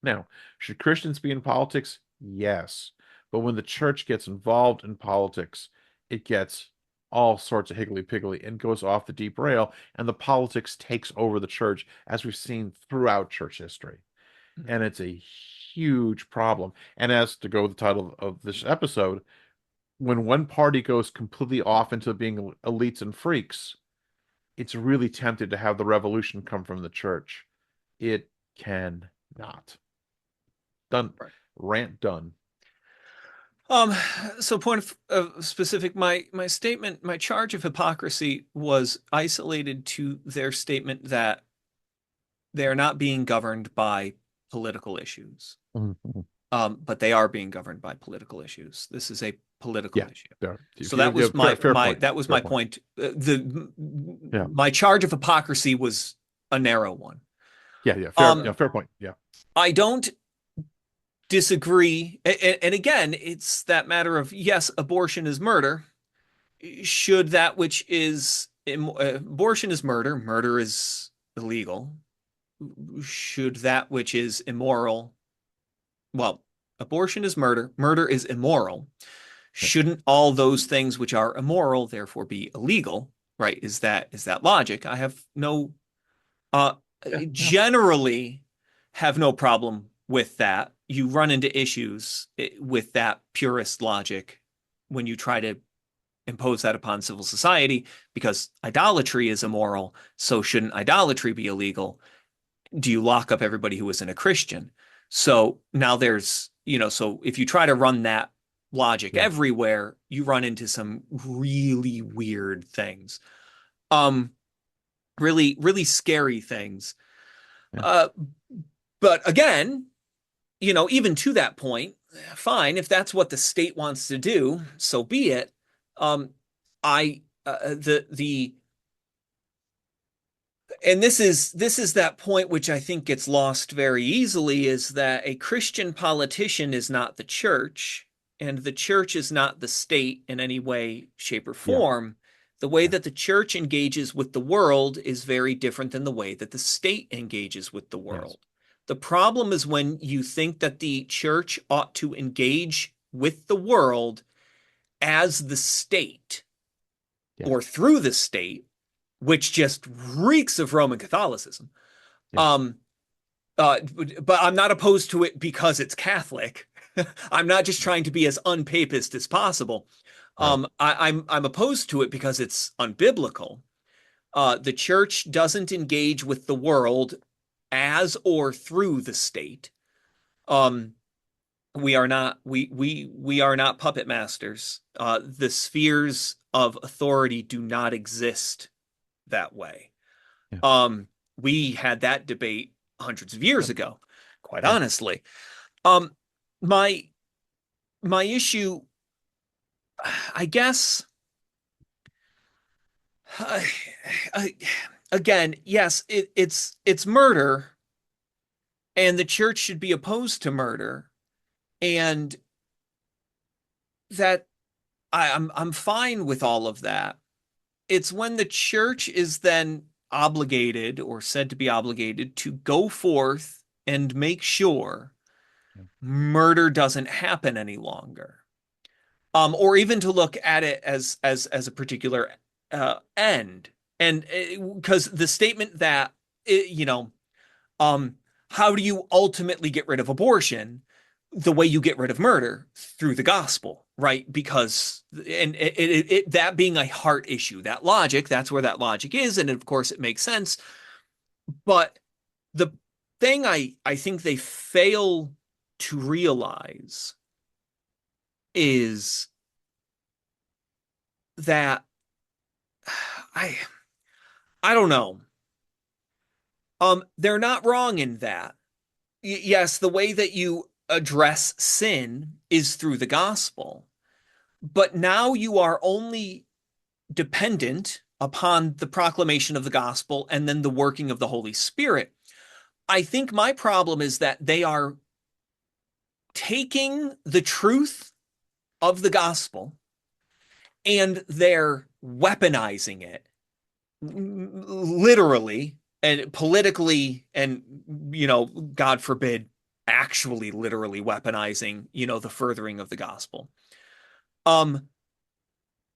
Now, should Christians be in politics? Yes. But when the church gets involved in politics, it gets all sorts of higgledy-piggledy and goes off the deep rail, and the politics takes over the church, as we've seen throughout church history. And it's a huge problem. And as to go with the title of this episode, when one party goes completely off into being elites and freaks, it's really tempted to have the revolution come from the church. It can not. Done. Right. Rant done. Um, so point of specific, my statement, my charge of hypocrisy was isolated to their statement that they are not being governed by political issues. Mhm. But they are being governed by political issues. This is a political Yeah. issue. Yeah. So that was Fair point. that was Fair my point. point. The Yeah. my charge of hypocrisy was a narrow one. Yeah. Yeah. Fair point. Yeah. I don't disagree. And again, it's that matter of yes, abortion is murder. Should that which is abortion is murder, murder is illegal. Should that which is immoral, well, abortion is murder, murder is immoral. Shouldn't all those things which are immoral therefore be illegal? Right? Is that logic? I have no uh Yeah. Yeah. generally have no problem with that. You run into issues with that purist logic when you try to impose that upon civil society because idolatry is immoral. So shouldn't idolatry be illegal? Do you lock up everybody who isn't a Christian? So now there's, so if you try to run that logic Yeah. everywhere, you run into some really weird things. Um, really, really scary things. Yeah. Uh, but again, even to that point, fine, if that's what the state wants to do, so be it. I the and this is that point which I think gets lost very easily is that a Christian politician is not the church and the church is not the state in any way, shape, or Yeah. form. The way Yeah. that the church engages with the world is very different than the way that the state engages with the Yes. world. The problem is when you think that the church ought to engage with the world as the state Yeah. or through the state, which just reeks of Roman Catholicism. Yes. Um, but I'm not opposed to it because it's Catholic. I'm not just trying to be as unpapist as possible. Right. I'm opposed to it because it's unbiblical. The church doesn't engage with the world as or through the state. Um, we are not puppet masters. The spheres of authority do not exist that way. Yeah. Um, we had that debate hundreds of years Yeah. ago, quite Yeah. honestly. Um, my my issue, I guess, uh, again, yes, it's murder, and the church should be opposed to murder, and that I'm fine with all of that. It's when the church is then obligated or said to be obligated to go forth and make sure Yeah. murder doesn't happen any longer. Or even to look at it as a particular end. And because the statement that you know, um, how do you ultimately get rid of abortion? The way you get rid of murder through the gospel, right? Because that being a heart issue, that logic, that's where that logic is, and of course it makes sense. But the thing I think they fail to realize is that I I don't know. They're not wrong in that. Yes, the way that you address sin is through the gospel, but now you are only dependent upon the proclamation of the gospel and then the working of the Holy Spirit. I think my problem is that they are taking the truth of the gospel and they're weaponizing it literally and politically and God forbid actually literally weaponizing the furthering of the gospel um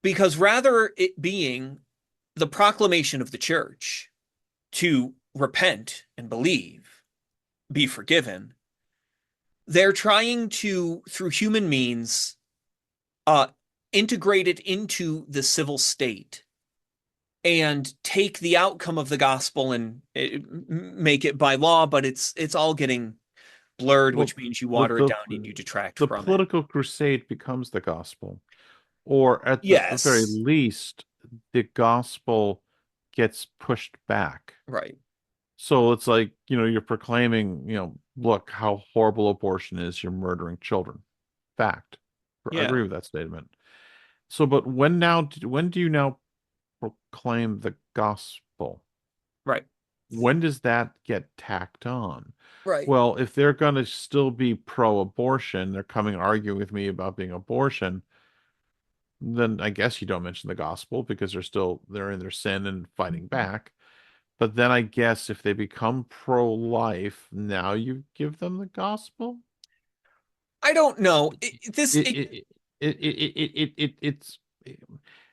because rather it being the proclamation of the church to repent and believe, be forgiven, they're trying to through human means uh integrate it into the civil state and take the outcome of the gospel and make it by law, but it's all getting blurred, Well, which means you the water it the down and you detract the from it. political crusade becomes the gospel, or at the very Yes, least, the gospel gets pushed back. right. So it's like, you're proclaiming, look how horrible abortion is. You're murdering children. Fact. I Yeah, agree with that statement. So, but when do you now proclaim the gospel? right, When does that get tacked on? right. Well, if they're going to still be pro-abortion, they're coming arguing with me about being abortion, then I guess you don't mention the gospel because they're in their sin and fighting back. But then I guess if they become pro-life, now you give them the gospel. I don't know. It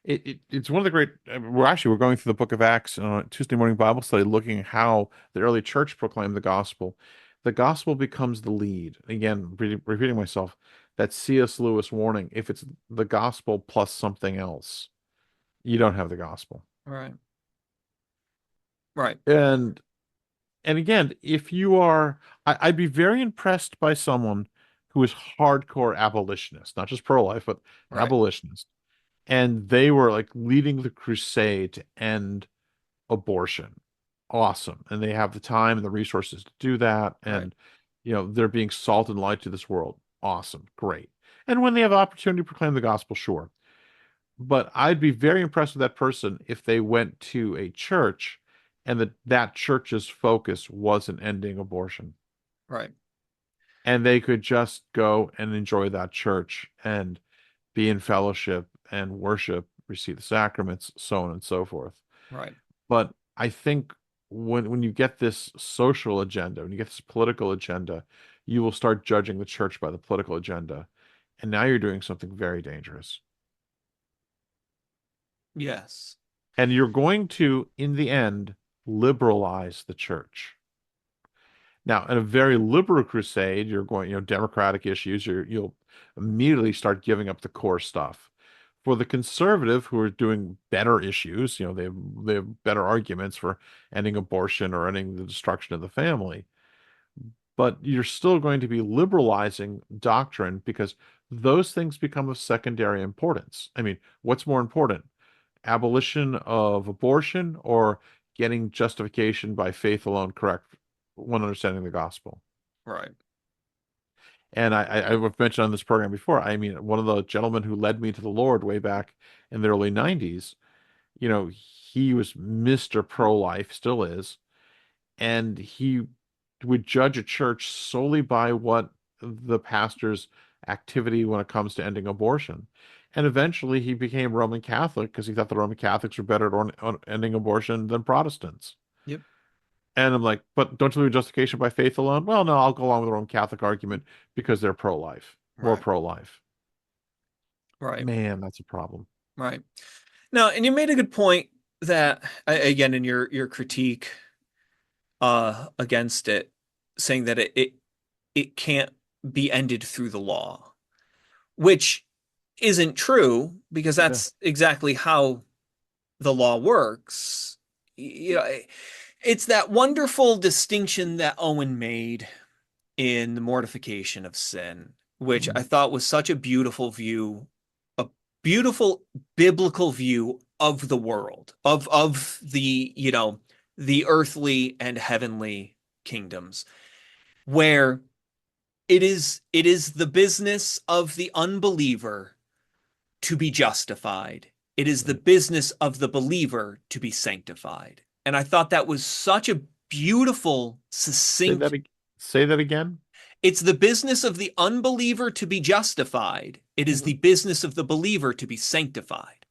it it's one of the great. We're going through the Book of Acts on a Tuesday morning Bible study, looking at how the early church proclaimed the gospel. The gospel becomes the lead. Again, repeating myself. That C.S. Lewis warning: if it's the gospel plus something else, you don't have the gospel. Right, right, And again, if you are, I'd be very impressed by someone who is hardcore abolitionist, not just pro-life, but right, abolitionist. And they were like leading the crusade to end abortion. Awesome. And they have the time and the resources to do that. right. And, they're being salt and light to this world. Awesome. Great. And when they have opportunity to proclaim the gospel, sure. But I'd be very impressed with that person if they went to a church and that church's focus wasn't ending abortion. Right. And they could just go and enjoy that church and be in fellowship and worship receive the sacraments, so on and so forth. Right. But I think when you get this social agenda, when you get this political agenda, you will start judging the church by the political agenda. And now you're doing something very dangerous. Yes. And you're going to, in the end, liberalize the church. Now, in a very liberal crusade, you're going, democratic issues, you'll immediately start giving up the core stuff. For the conservative who are doing better issues, they have better arguments for ending abortion or ending the destruction of the family. But you're still going to be liberalizing doctrine because those things become of secondary importance. I mean, what's more important? Abolition of abortion or getting justification by faith alone, correct, one understanding the gospel. Right. And I've mentioned on this program before, I mean, one of the gentlemen who led me to the Lord way back in the early 90s, he was Mr. Pro-life, still is, and he would judge a church solely by what the pastor's activity when it comes to ending abortion. And eventually he became Roman Catholic because he thought the Roman Catholics were better at ending abortion than Protestants. Yep. And I'm like, but don't you believe justification by faith alone? Well, no, I'll go along with the Roman Catholic argument because they're pro-life, more Right. pro-life. Right. Man, that's a problem. Right. Now, and you made a good point that again in your critique against it, saying that it can't be ended through the law, which isn't true because Yeah. that's exactly how the law works. It's that wonderful distinction that Owen made in the mortification of sin, which I Mhm. thought was such a beautiful view, a beautiful biblical view of the world, of the, the earthly and heavenly kingdoms, where it is the business of the unbeliever to be justified. It is the Right. business of the believer to be sanctified. And I thought that was such a beautiful, Say that, succinct. say that again. It's the business of the unbeliever to be justified. It is Mhm. the business of the believer to be sanctified.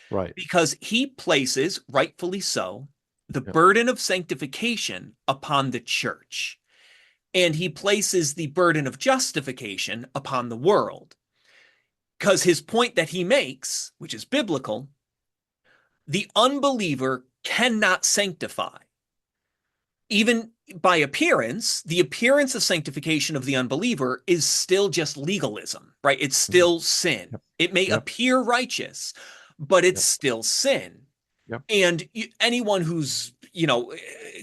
Right. Because he places, rightfully so, the Yep. burden of sanctification upon the church. And he places the burden of justification upon the world. Because his point that he makes, which is biblical, the unbeliever cannot sanctify. Even by appearance, the appearance of sanctification of the unbeliever is still just legalism, right? It's Mhm. still sin. Yep. It may Yep. appear righteous, but it's Yep. still sin. Yep. And anyone who's,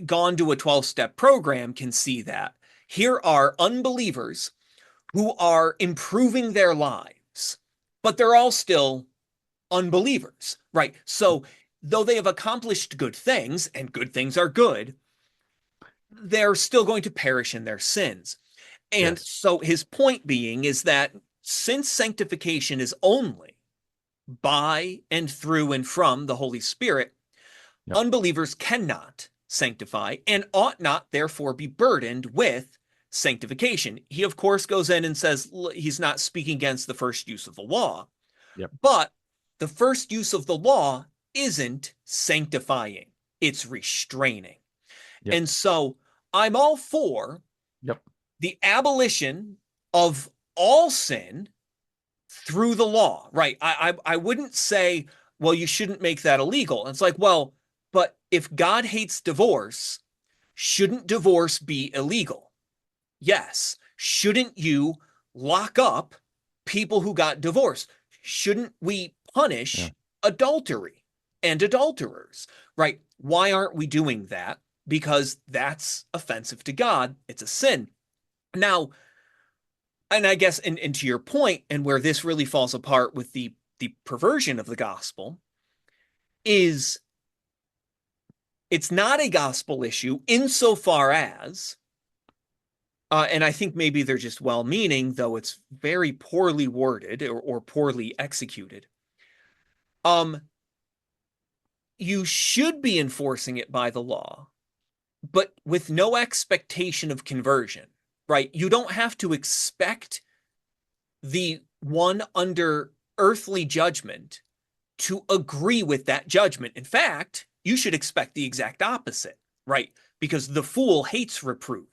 gone to a 12-step program can see that. Here are unbelievers who are improving their lives, but they're all still unbelievers, right? So, though they have accomplished good things, and good things are good, they're still going to perish in their sins. And Yes. so, his point being is that since sanctification is only by and through and from the Holy Spirit, Yep. unbelievers cannot sanctify and ought not, therefore, be burdened with sanctification. He, of course, goes in and says he's not speaking against the first use of the law, Yep. but the first use of the law isn't sanctifying, it's restraining. Yep. And so I'm all for Yep. the abolition of all sin through the law, right? I wouldn't say, well, you shouldn't make that illegal. It's like, well, but if God hates divorce, shouldn't divorce be illegal? Yes. Shouldn't you lock up people who got divorced? Shouldn't we Yeah. punish adultery and adulterers? Right? Why aren't we doing that? Because that's offensive to God. It's a sin. Now, and I guess, and to your point, and where this really falls apart with the perversion of the gospel, is it's not a gospel issue insofar as, and I think maybe they're just well-meaning, though it's very poorly worded or poorly executed. You should be enforcing it by the law, but with no expectation of conversion, right? You don't have to expect the one under earthly judgment to agree with that judgment. In fact, you should expect the exact opposite, right? Because the fool hates reproof,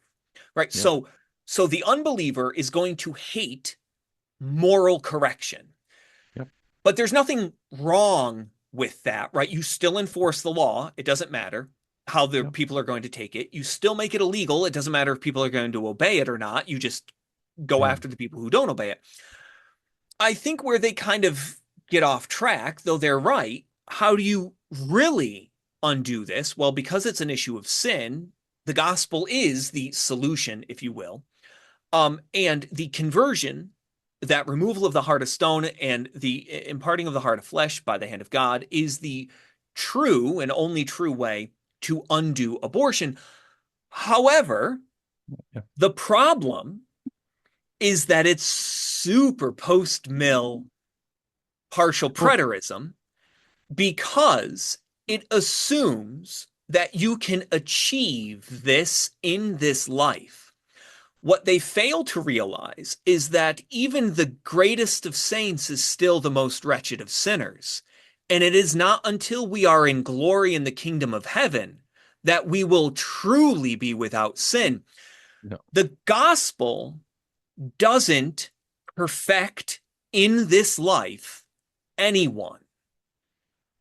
right? Yep. So the unbeliever is going to hate moral correction. Yep. But there's nothing wrong with that, right? You still enforce the law. It doesn't matter how the Yep. people are going to take it. You still make it illegal. It doesn't matter if people are going to obey it or not. You just go Yeah. after the people who don't obey it. I think where they kind of get off track, though they're right, how do you really undo this? Well, because it's an issue of sin, the gospel is the solution, if you will. And the conversion, that removal of the heart of stone and the imparting of the heart of flesh by the hand of God, is the true and only true way to undo abortion. However, Yeah. the problem is that it's super post-mill partial Well, preterism, because it assumes that you can achieve this in this life. What they fail to realize is that even the greatest of saints is still the most wretched of sinners. And it is not until we are in glory in the kingdom of heaven that we will truly be without sin. no. The gospel doesn't perfect in this life anyone.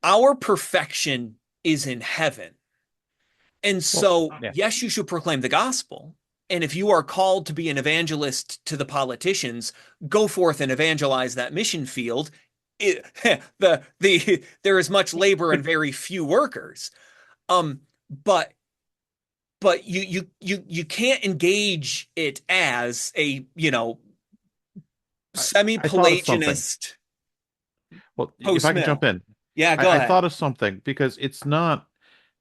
Our perfection is in heaven. And so, Well, yeah. yes, you should proclaim the gospel. And if you are called to be an evangelist to the politicians, go forth and evangelize that mission field. There is much labor and very few workers. But you can't engage it as a, I thought of something. semi-Pelagianist Well, if I could post-mill. jump in, Yeah, go I ahead. thought of something because it's not,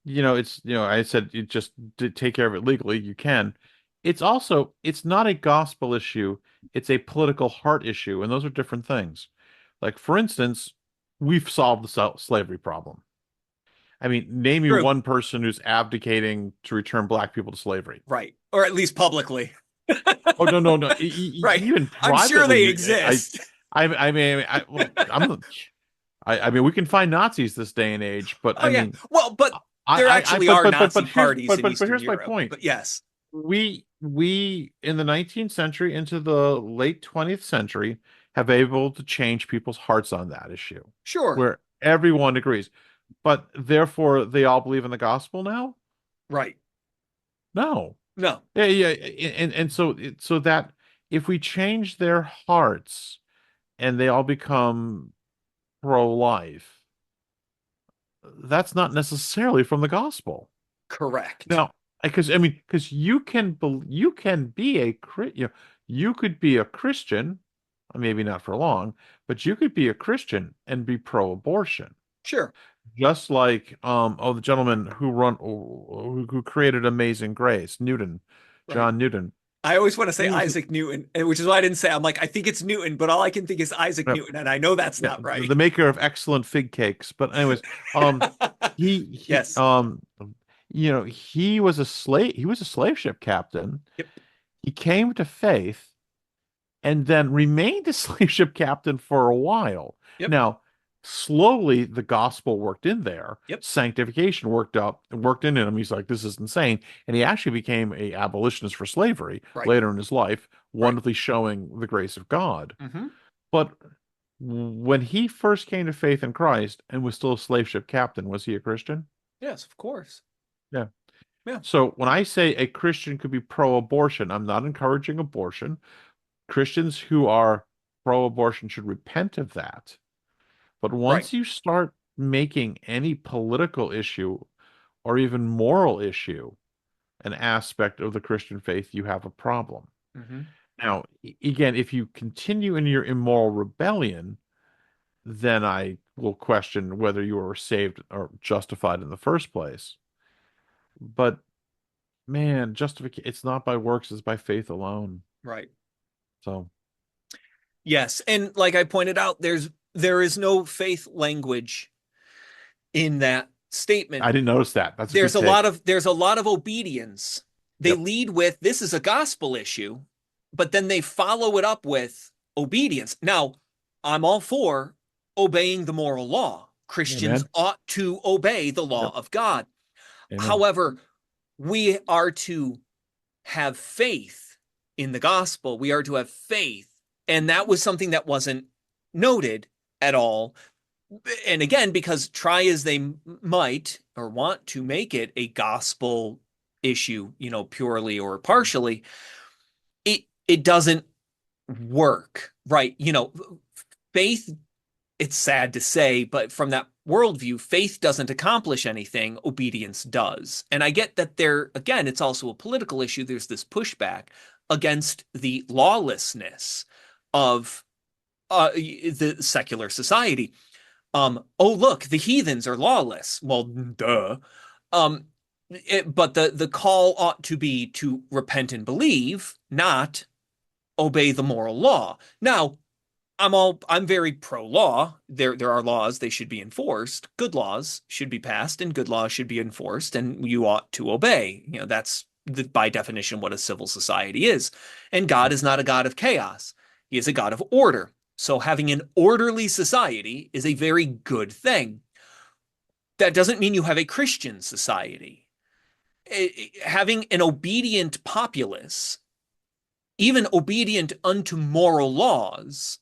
I said you just take care of it legally, you can. It's also, it's not a gospel issue, it's a political heart issue, and those are different things. Like, for instance, we've solved the slavery problem. I mean, name me True. one person who's abdicating to return black people to slavery. Right. Or at least publicly. Oh, no, no, no. Right. Even I'm sure privately, they exist. I mean, well, I mean, we can find Nazis this day and age, but Oh I yeah. mean, Well, but there actually are Nazi parties in but Eastern here's my Europe. point. But yes. We in the 19th century into the late 20th century have able to change people's hearts on that issue, Sure. where everyone agrees. But therefore, they all believe in the gospel now? Right. No. No. Yeah, yeah, and so that if we change their hearts and they all become pro-life, that's not necessarily from the gospel. Correct. Now, because I mean, because you can be you could be a Christian, maybe not for long, but you could be a Christian and be pro-abortion. Sure. Just like the gentleman who created Amazing Grace, Newton, Right. John Newton. I always want to say He was Isaac Newton, which is why I didn't say. I'm like, I think it's Newton, but all I can think is Isaac uh, Newton, and I know that's yeah, not right. the maker of excellent fig cakes. But anyways, um he Yes. he was a slave ship captain. Yep. He came to faith and then remained a slave ship captain for a while. Yep. Now, slowly the gospel worked in there. Yep. Sanctification worked in him. He's like, this is insane. And he actually became a abolitionist for slavery Right. later in his life, Right. wonderfully showing the grace of God. Mm-hmm. But when he first came to faith in Christ and was still a slave ship captain, was he a Christian? Yes, of course. Yeah. Yeah. So when I say a Christian could be pro-abortion, I'm not encouraging abortion. Christians who are pro-abortion should repent of that. But once you start making any political issue or even moral issue an aspect of the Christian faith, you have a problem. Mm-hmm. Now, again, if you continue in your immoral rebellion, then I will question whether you were saved or justified in the first place. But man, justification, it's not by works, it's by faith alone. Right. So, yes. And like I pointed out, there is no faith language in that statement. I didn't notice that. That's there's a lot of obedience. They lead with, this is a gospel issue, but then they follow it up with obedience. Now, I'm all for obeying the moral law. Christians Amen. ought to obey the law Yep. of God. Amen. However, we are to have faith in the gospel. We are to have faith. And that was something that wasn't noted at all. And again, because try as they might or want to make it a gospel issue, purely or partially, it doesn't work, right? Faith, it's sad to say, but from that worldview, faith doesn't accomplish anything, obedience does. And I get that again, it's also a political issue. There's this pushback against the lawlessness of the secular society. Oh, look, the heathens are lawless. Well, duh. But the call ought to be to repent and believe, not obey the moral law. Now, I'm very pro law. There are laws, they should be enforced. Good laws should be passed and good laws should be enforced, and you ought to obey. That's by definition what a civil society is. And God is not a God of chaos. He is a God of order. So having an orderly society is a very good thing. That doesn't mean you have a Christian society. Having an obedient populace, even obedient unto moral laws,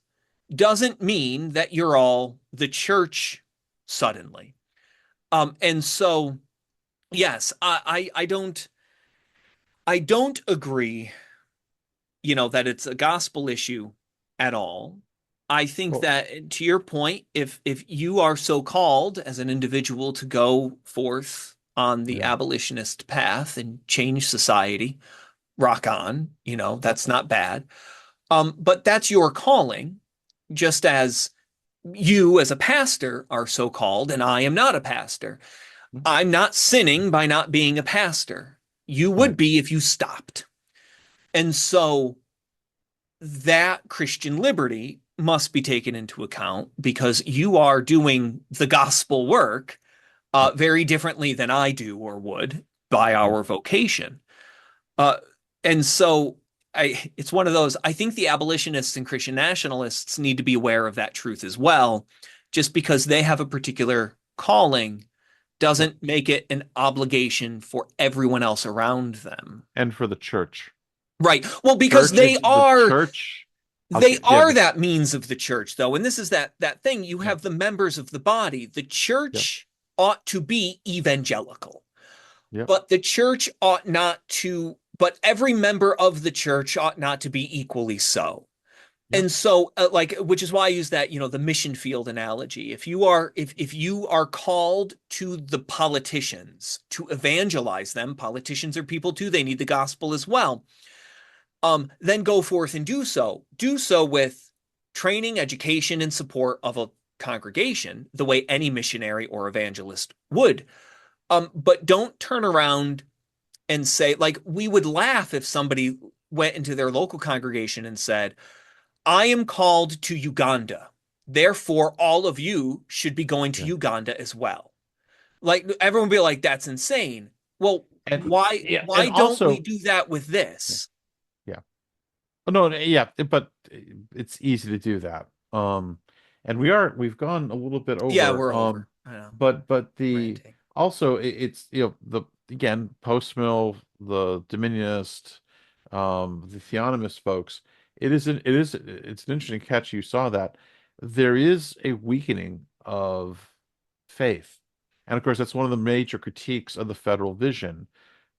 doesn't mean that you're all the church suddenly. And so, yes, I don't agree, that it's a gospel issue at all. I think Well, that, to your point, if you are so called as an individual to go forth on the yeah. abolitionist path and change society, rock on, that's not bad. But that's your calling, just as you as a pastor are so called, and I am not a pastor. I'm not sinning by not being a pastor. You would Right. be if you stopped. And so that Christian liberty must be taken into account because you are doing the gospel work Yep. very differently than I do or would by Yep. our vocation. Uh, and so it's one of those, I think the abolitionists and Christian nationalists need to be aware of that truth as well. Just because they have a particular calling Yep. doesn't make it an obligation for everyone else around them. And for the church. Right. Well, because Church they is the are church. they Yeah. are that means of the church, though. And this is that thing. You Yeah. have the members of the body. The Yeah. church ought to be evangelical, Yep. but the church ought not to, but every member of the church ought not to be equally so. Yep. And so, which is why I use that, the mission field analogy. If you are called to the politicians to evangelize them, politicians are people too. They need the gospel as well. Then go forth and do so. Do so with training, education, and support of a congregation, the way any missionary or evangelist would. But don't turn around and say, like, we would laugh if somebody went into their local congregation and said, I am called to Uganda. Therefore, all of you should be going to Yeah. Uganda as well. Like everyone would be like, that's insane. Well, And why yeah, and why don't we also, do that with yeah. this? Yeah. Oh, no, yeah, but it's easy to do that. And we've gone a little bit Yeah, over. we're over. I know. But the Ranting. also it's the again post mill, the Dominionist, the Theonomist folks. It's an interesting catch. You saw that there is a weakening of faith, and of course that's one of the major critiques of the federal vision.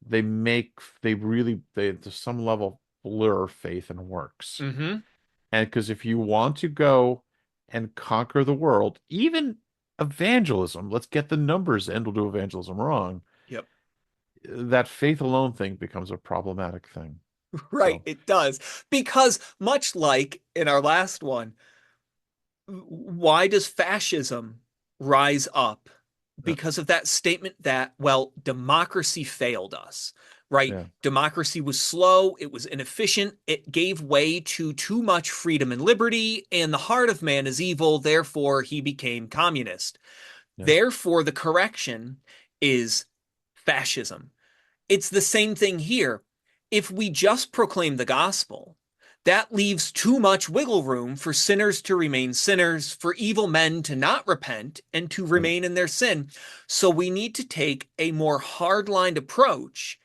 They to some level blur faith and works. Mm-hmm. And because if you want to go and conquer the world, even evangelism, let's get the numbers and we'll do evangelism wrong. Yep. That faith alone thing becomes a problematic thing. Right, So, it does. Because much like in our last one, why does fascism rise up? yeah, Because of that statement that, well, democracy failed us, right? yeah, Democracy was slow, it was inefficient, it gave way to too much freedom and liberty, and the heart of man is evil, therefore he became communist. yeah, Therefore, the correction is fascism. It's the same thing here. If we just proclaim the gospel, that leaves too much wiggle room for sinners to remain sinners, for evil men to not repent and to Yep. remain in their sin. So we need to take a more hard-lined approach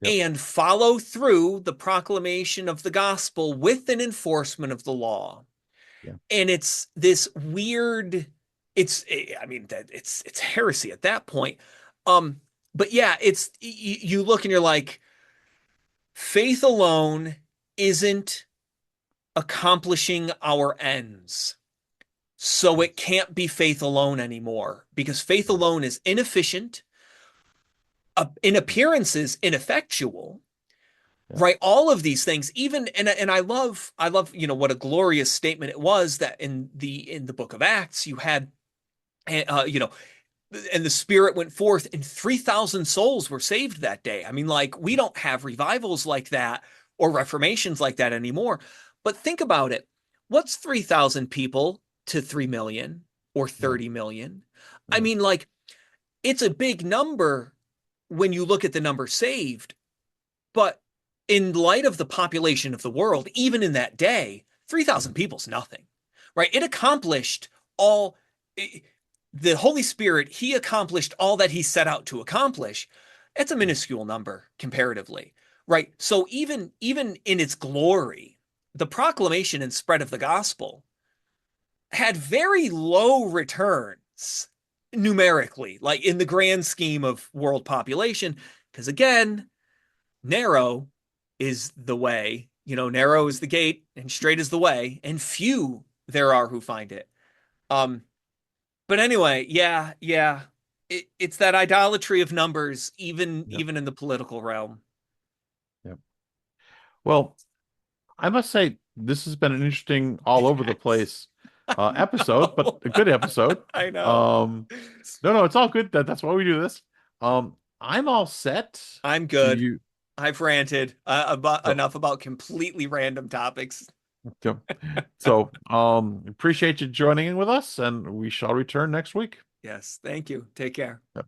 Yep. and follow through the proclamation of the gospel with an enforcement of the law. Yeah. And it's this weird, I mean, it's heresy at that point. But yeah, it's you look and you're like, faith alone isn't accomplishing our ends. So it can't be faith alone anymore because faith alone is inefficient, in appearances ineffectual, Yeah. right? All of these things, even and I love, what a glorious statement it was that in the book of Acts you had, you know, and the Spirit went forth and 3,000 souls were saved that day. I mean, like, we don't have revivals like that or reformations like that anymore. But think about it. What's 3,000 people to 3 million or 30 million? I Yeah. mean, like, it's a big number when you look at the number saved. But in light of the population of the world, even in that day, 3,000 people's nothing, right? It accomplished all. The Holy Spirit, he accomplished all that he set out to accomplish. It's a minuscule number comparatively, right? So even in its glory, the proclamation and spread of the gospel had very low returns numerically, like in the grand scheme of world population, because again, narrow is the way, narrow is the gate and straight is the way, and few there are who find it. Um, but anyway, yeah. It's that idolatry of numbers, even Yep. even in the political realm. Yep. Well, I must say this has been an interesting, all over the place I episode, but know. a good episode. I know. Um, no, it's all good. That's why we do this. I'm all set. I'm Do good. you? I've ranted about So, enough about completely random topics. so, appreciate you joining in with us, and we shall return next week. Yes, thank you. Take care. Yep.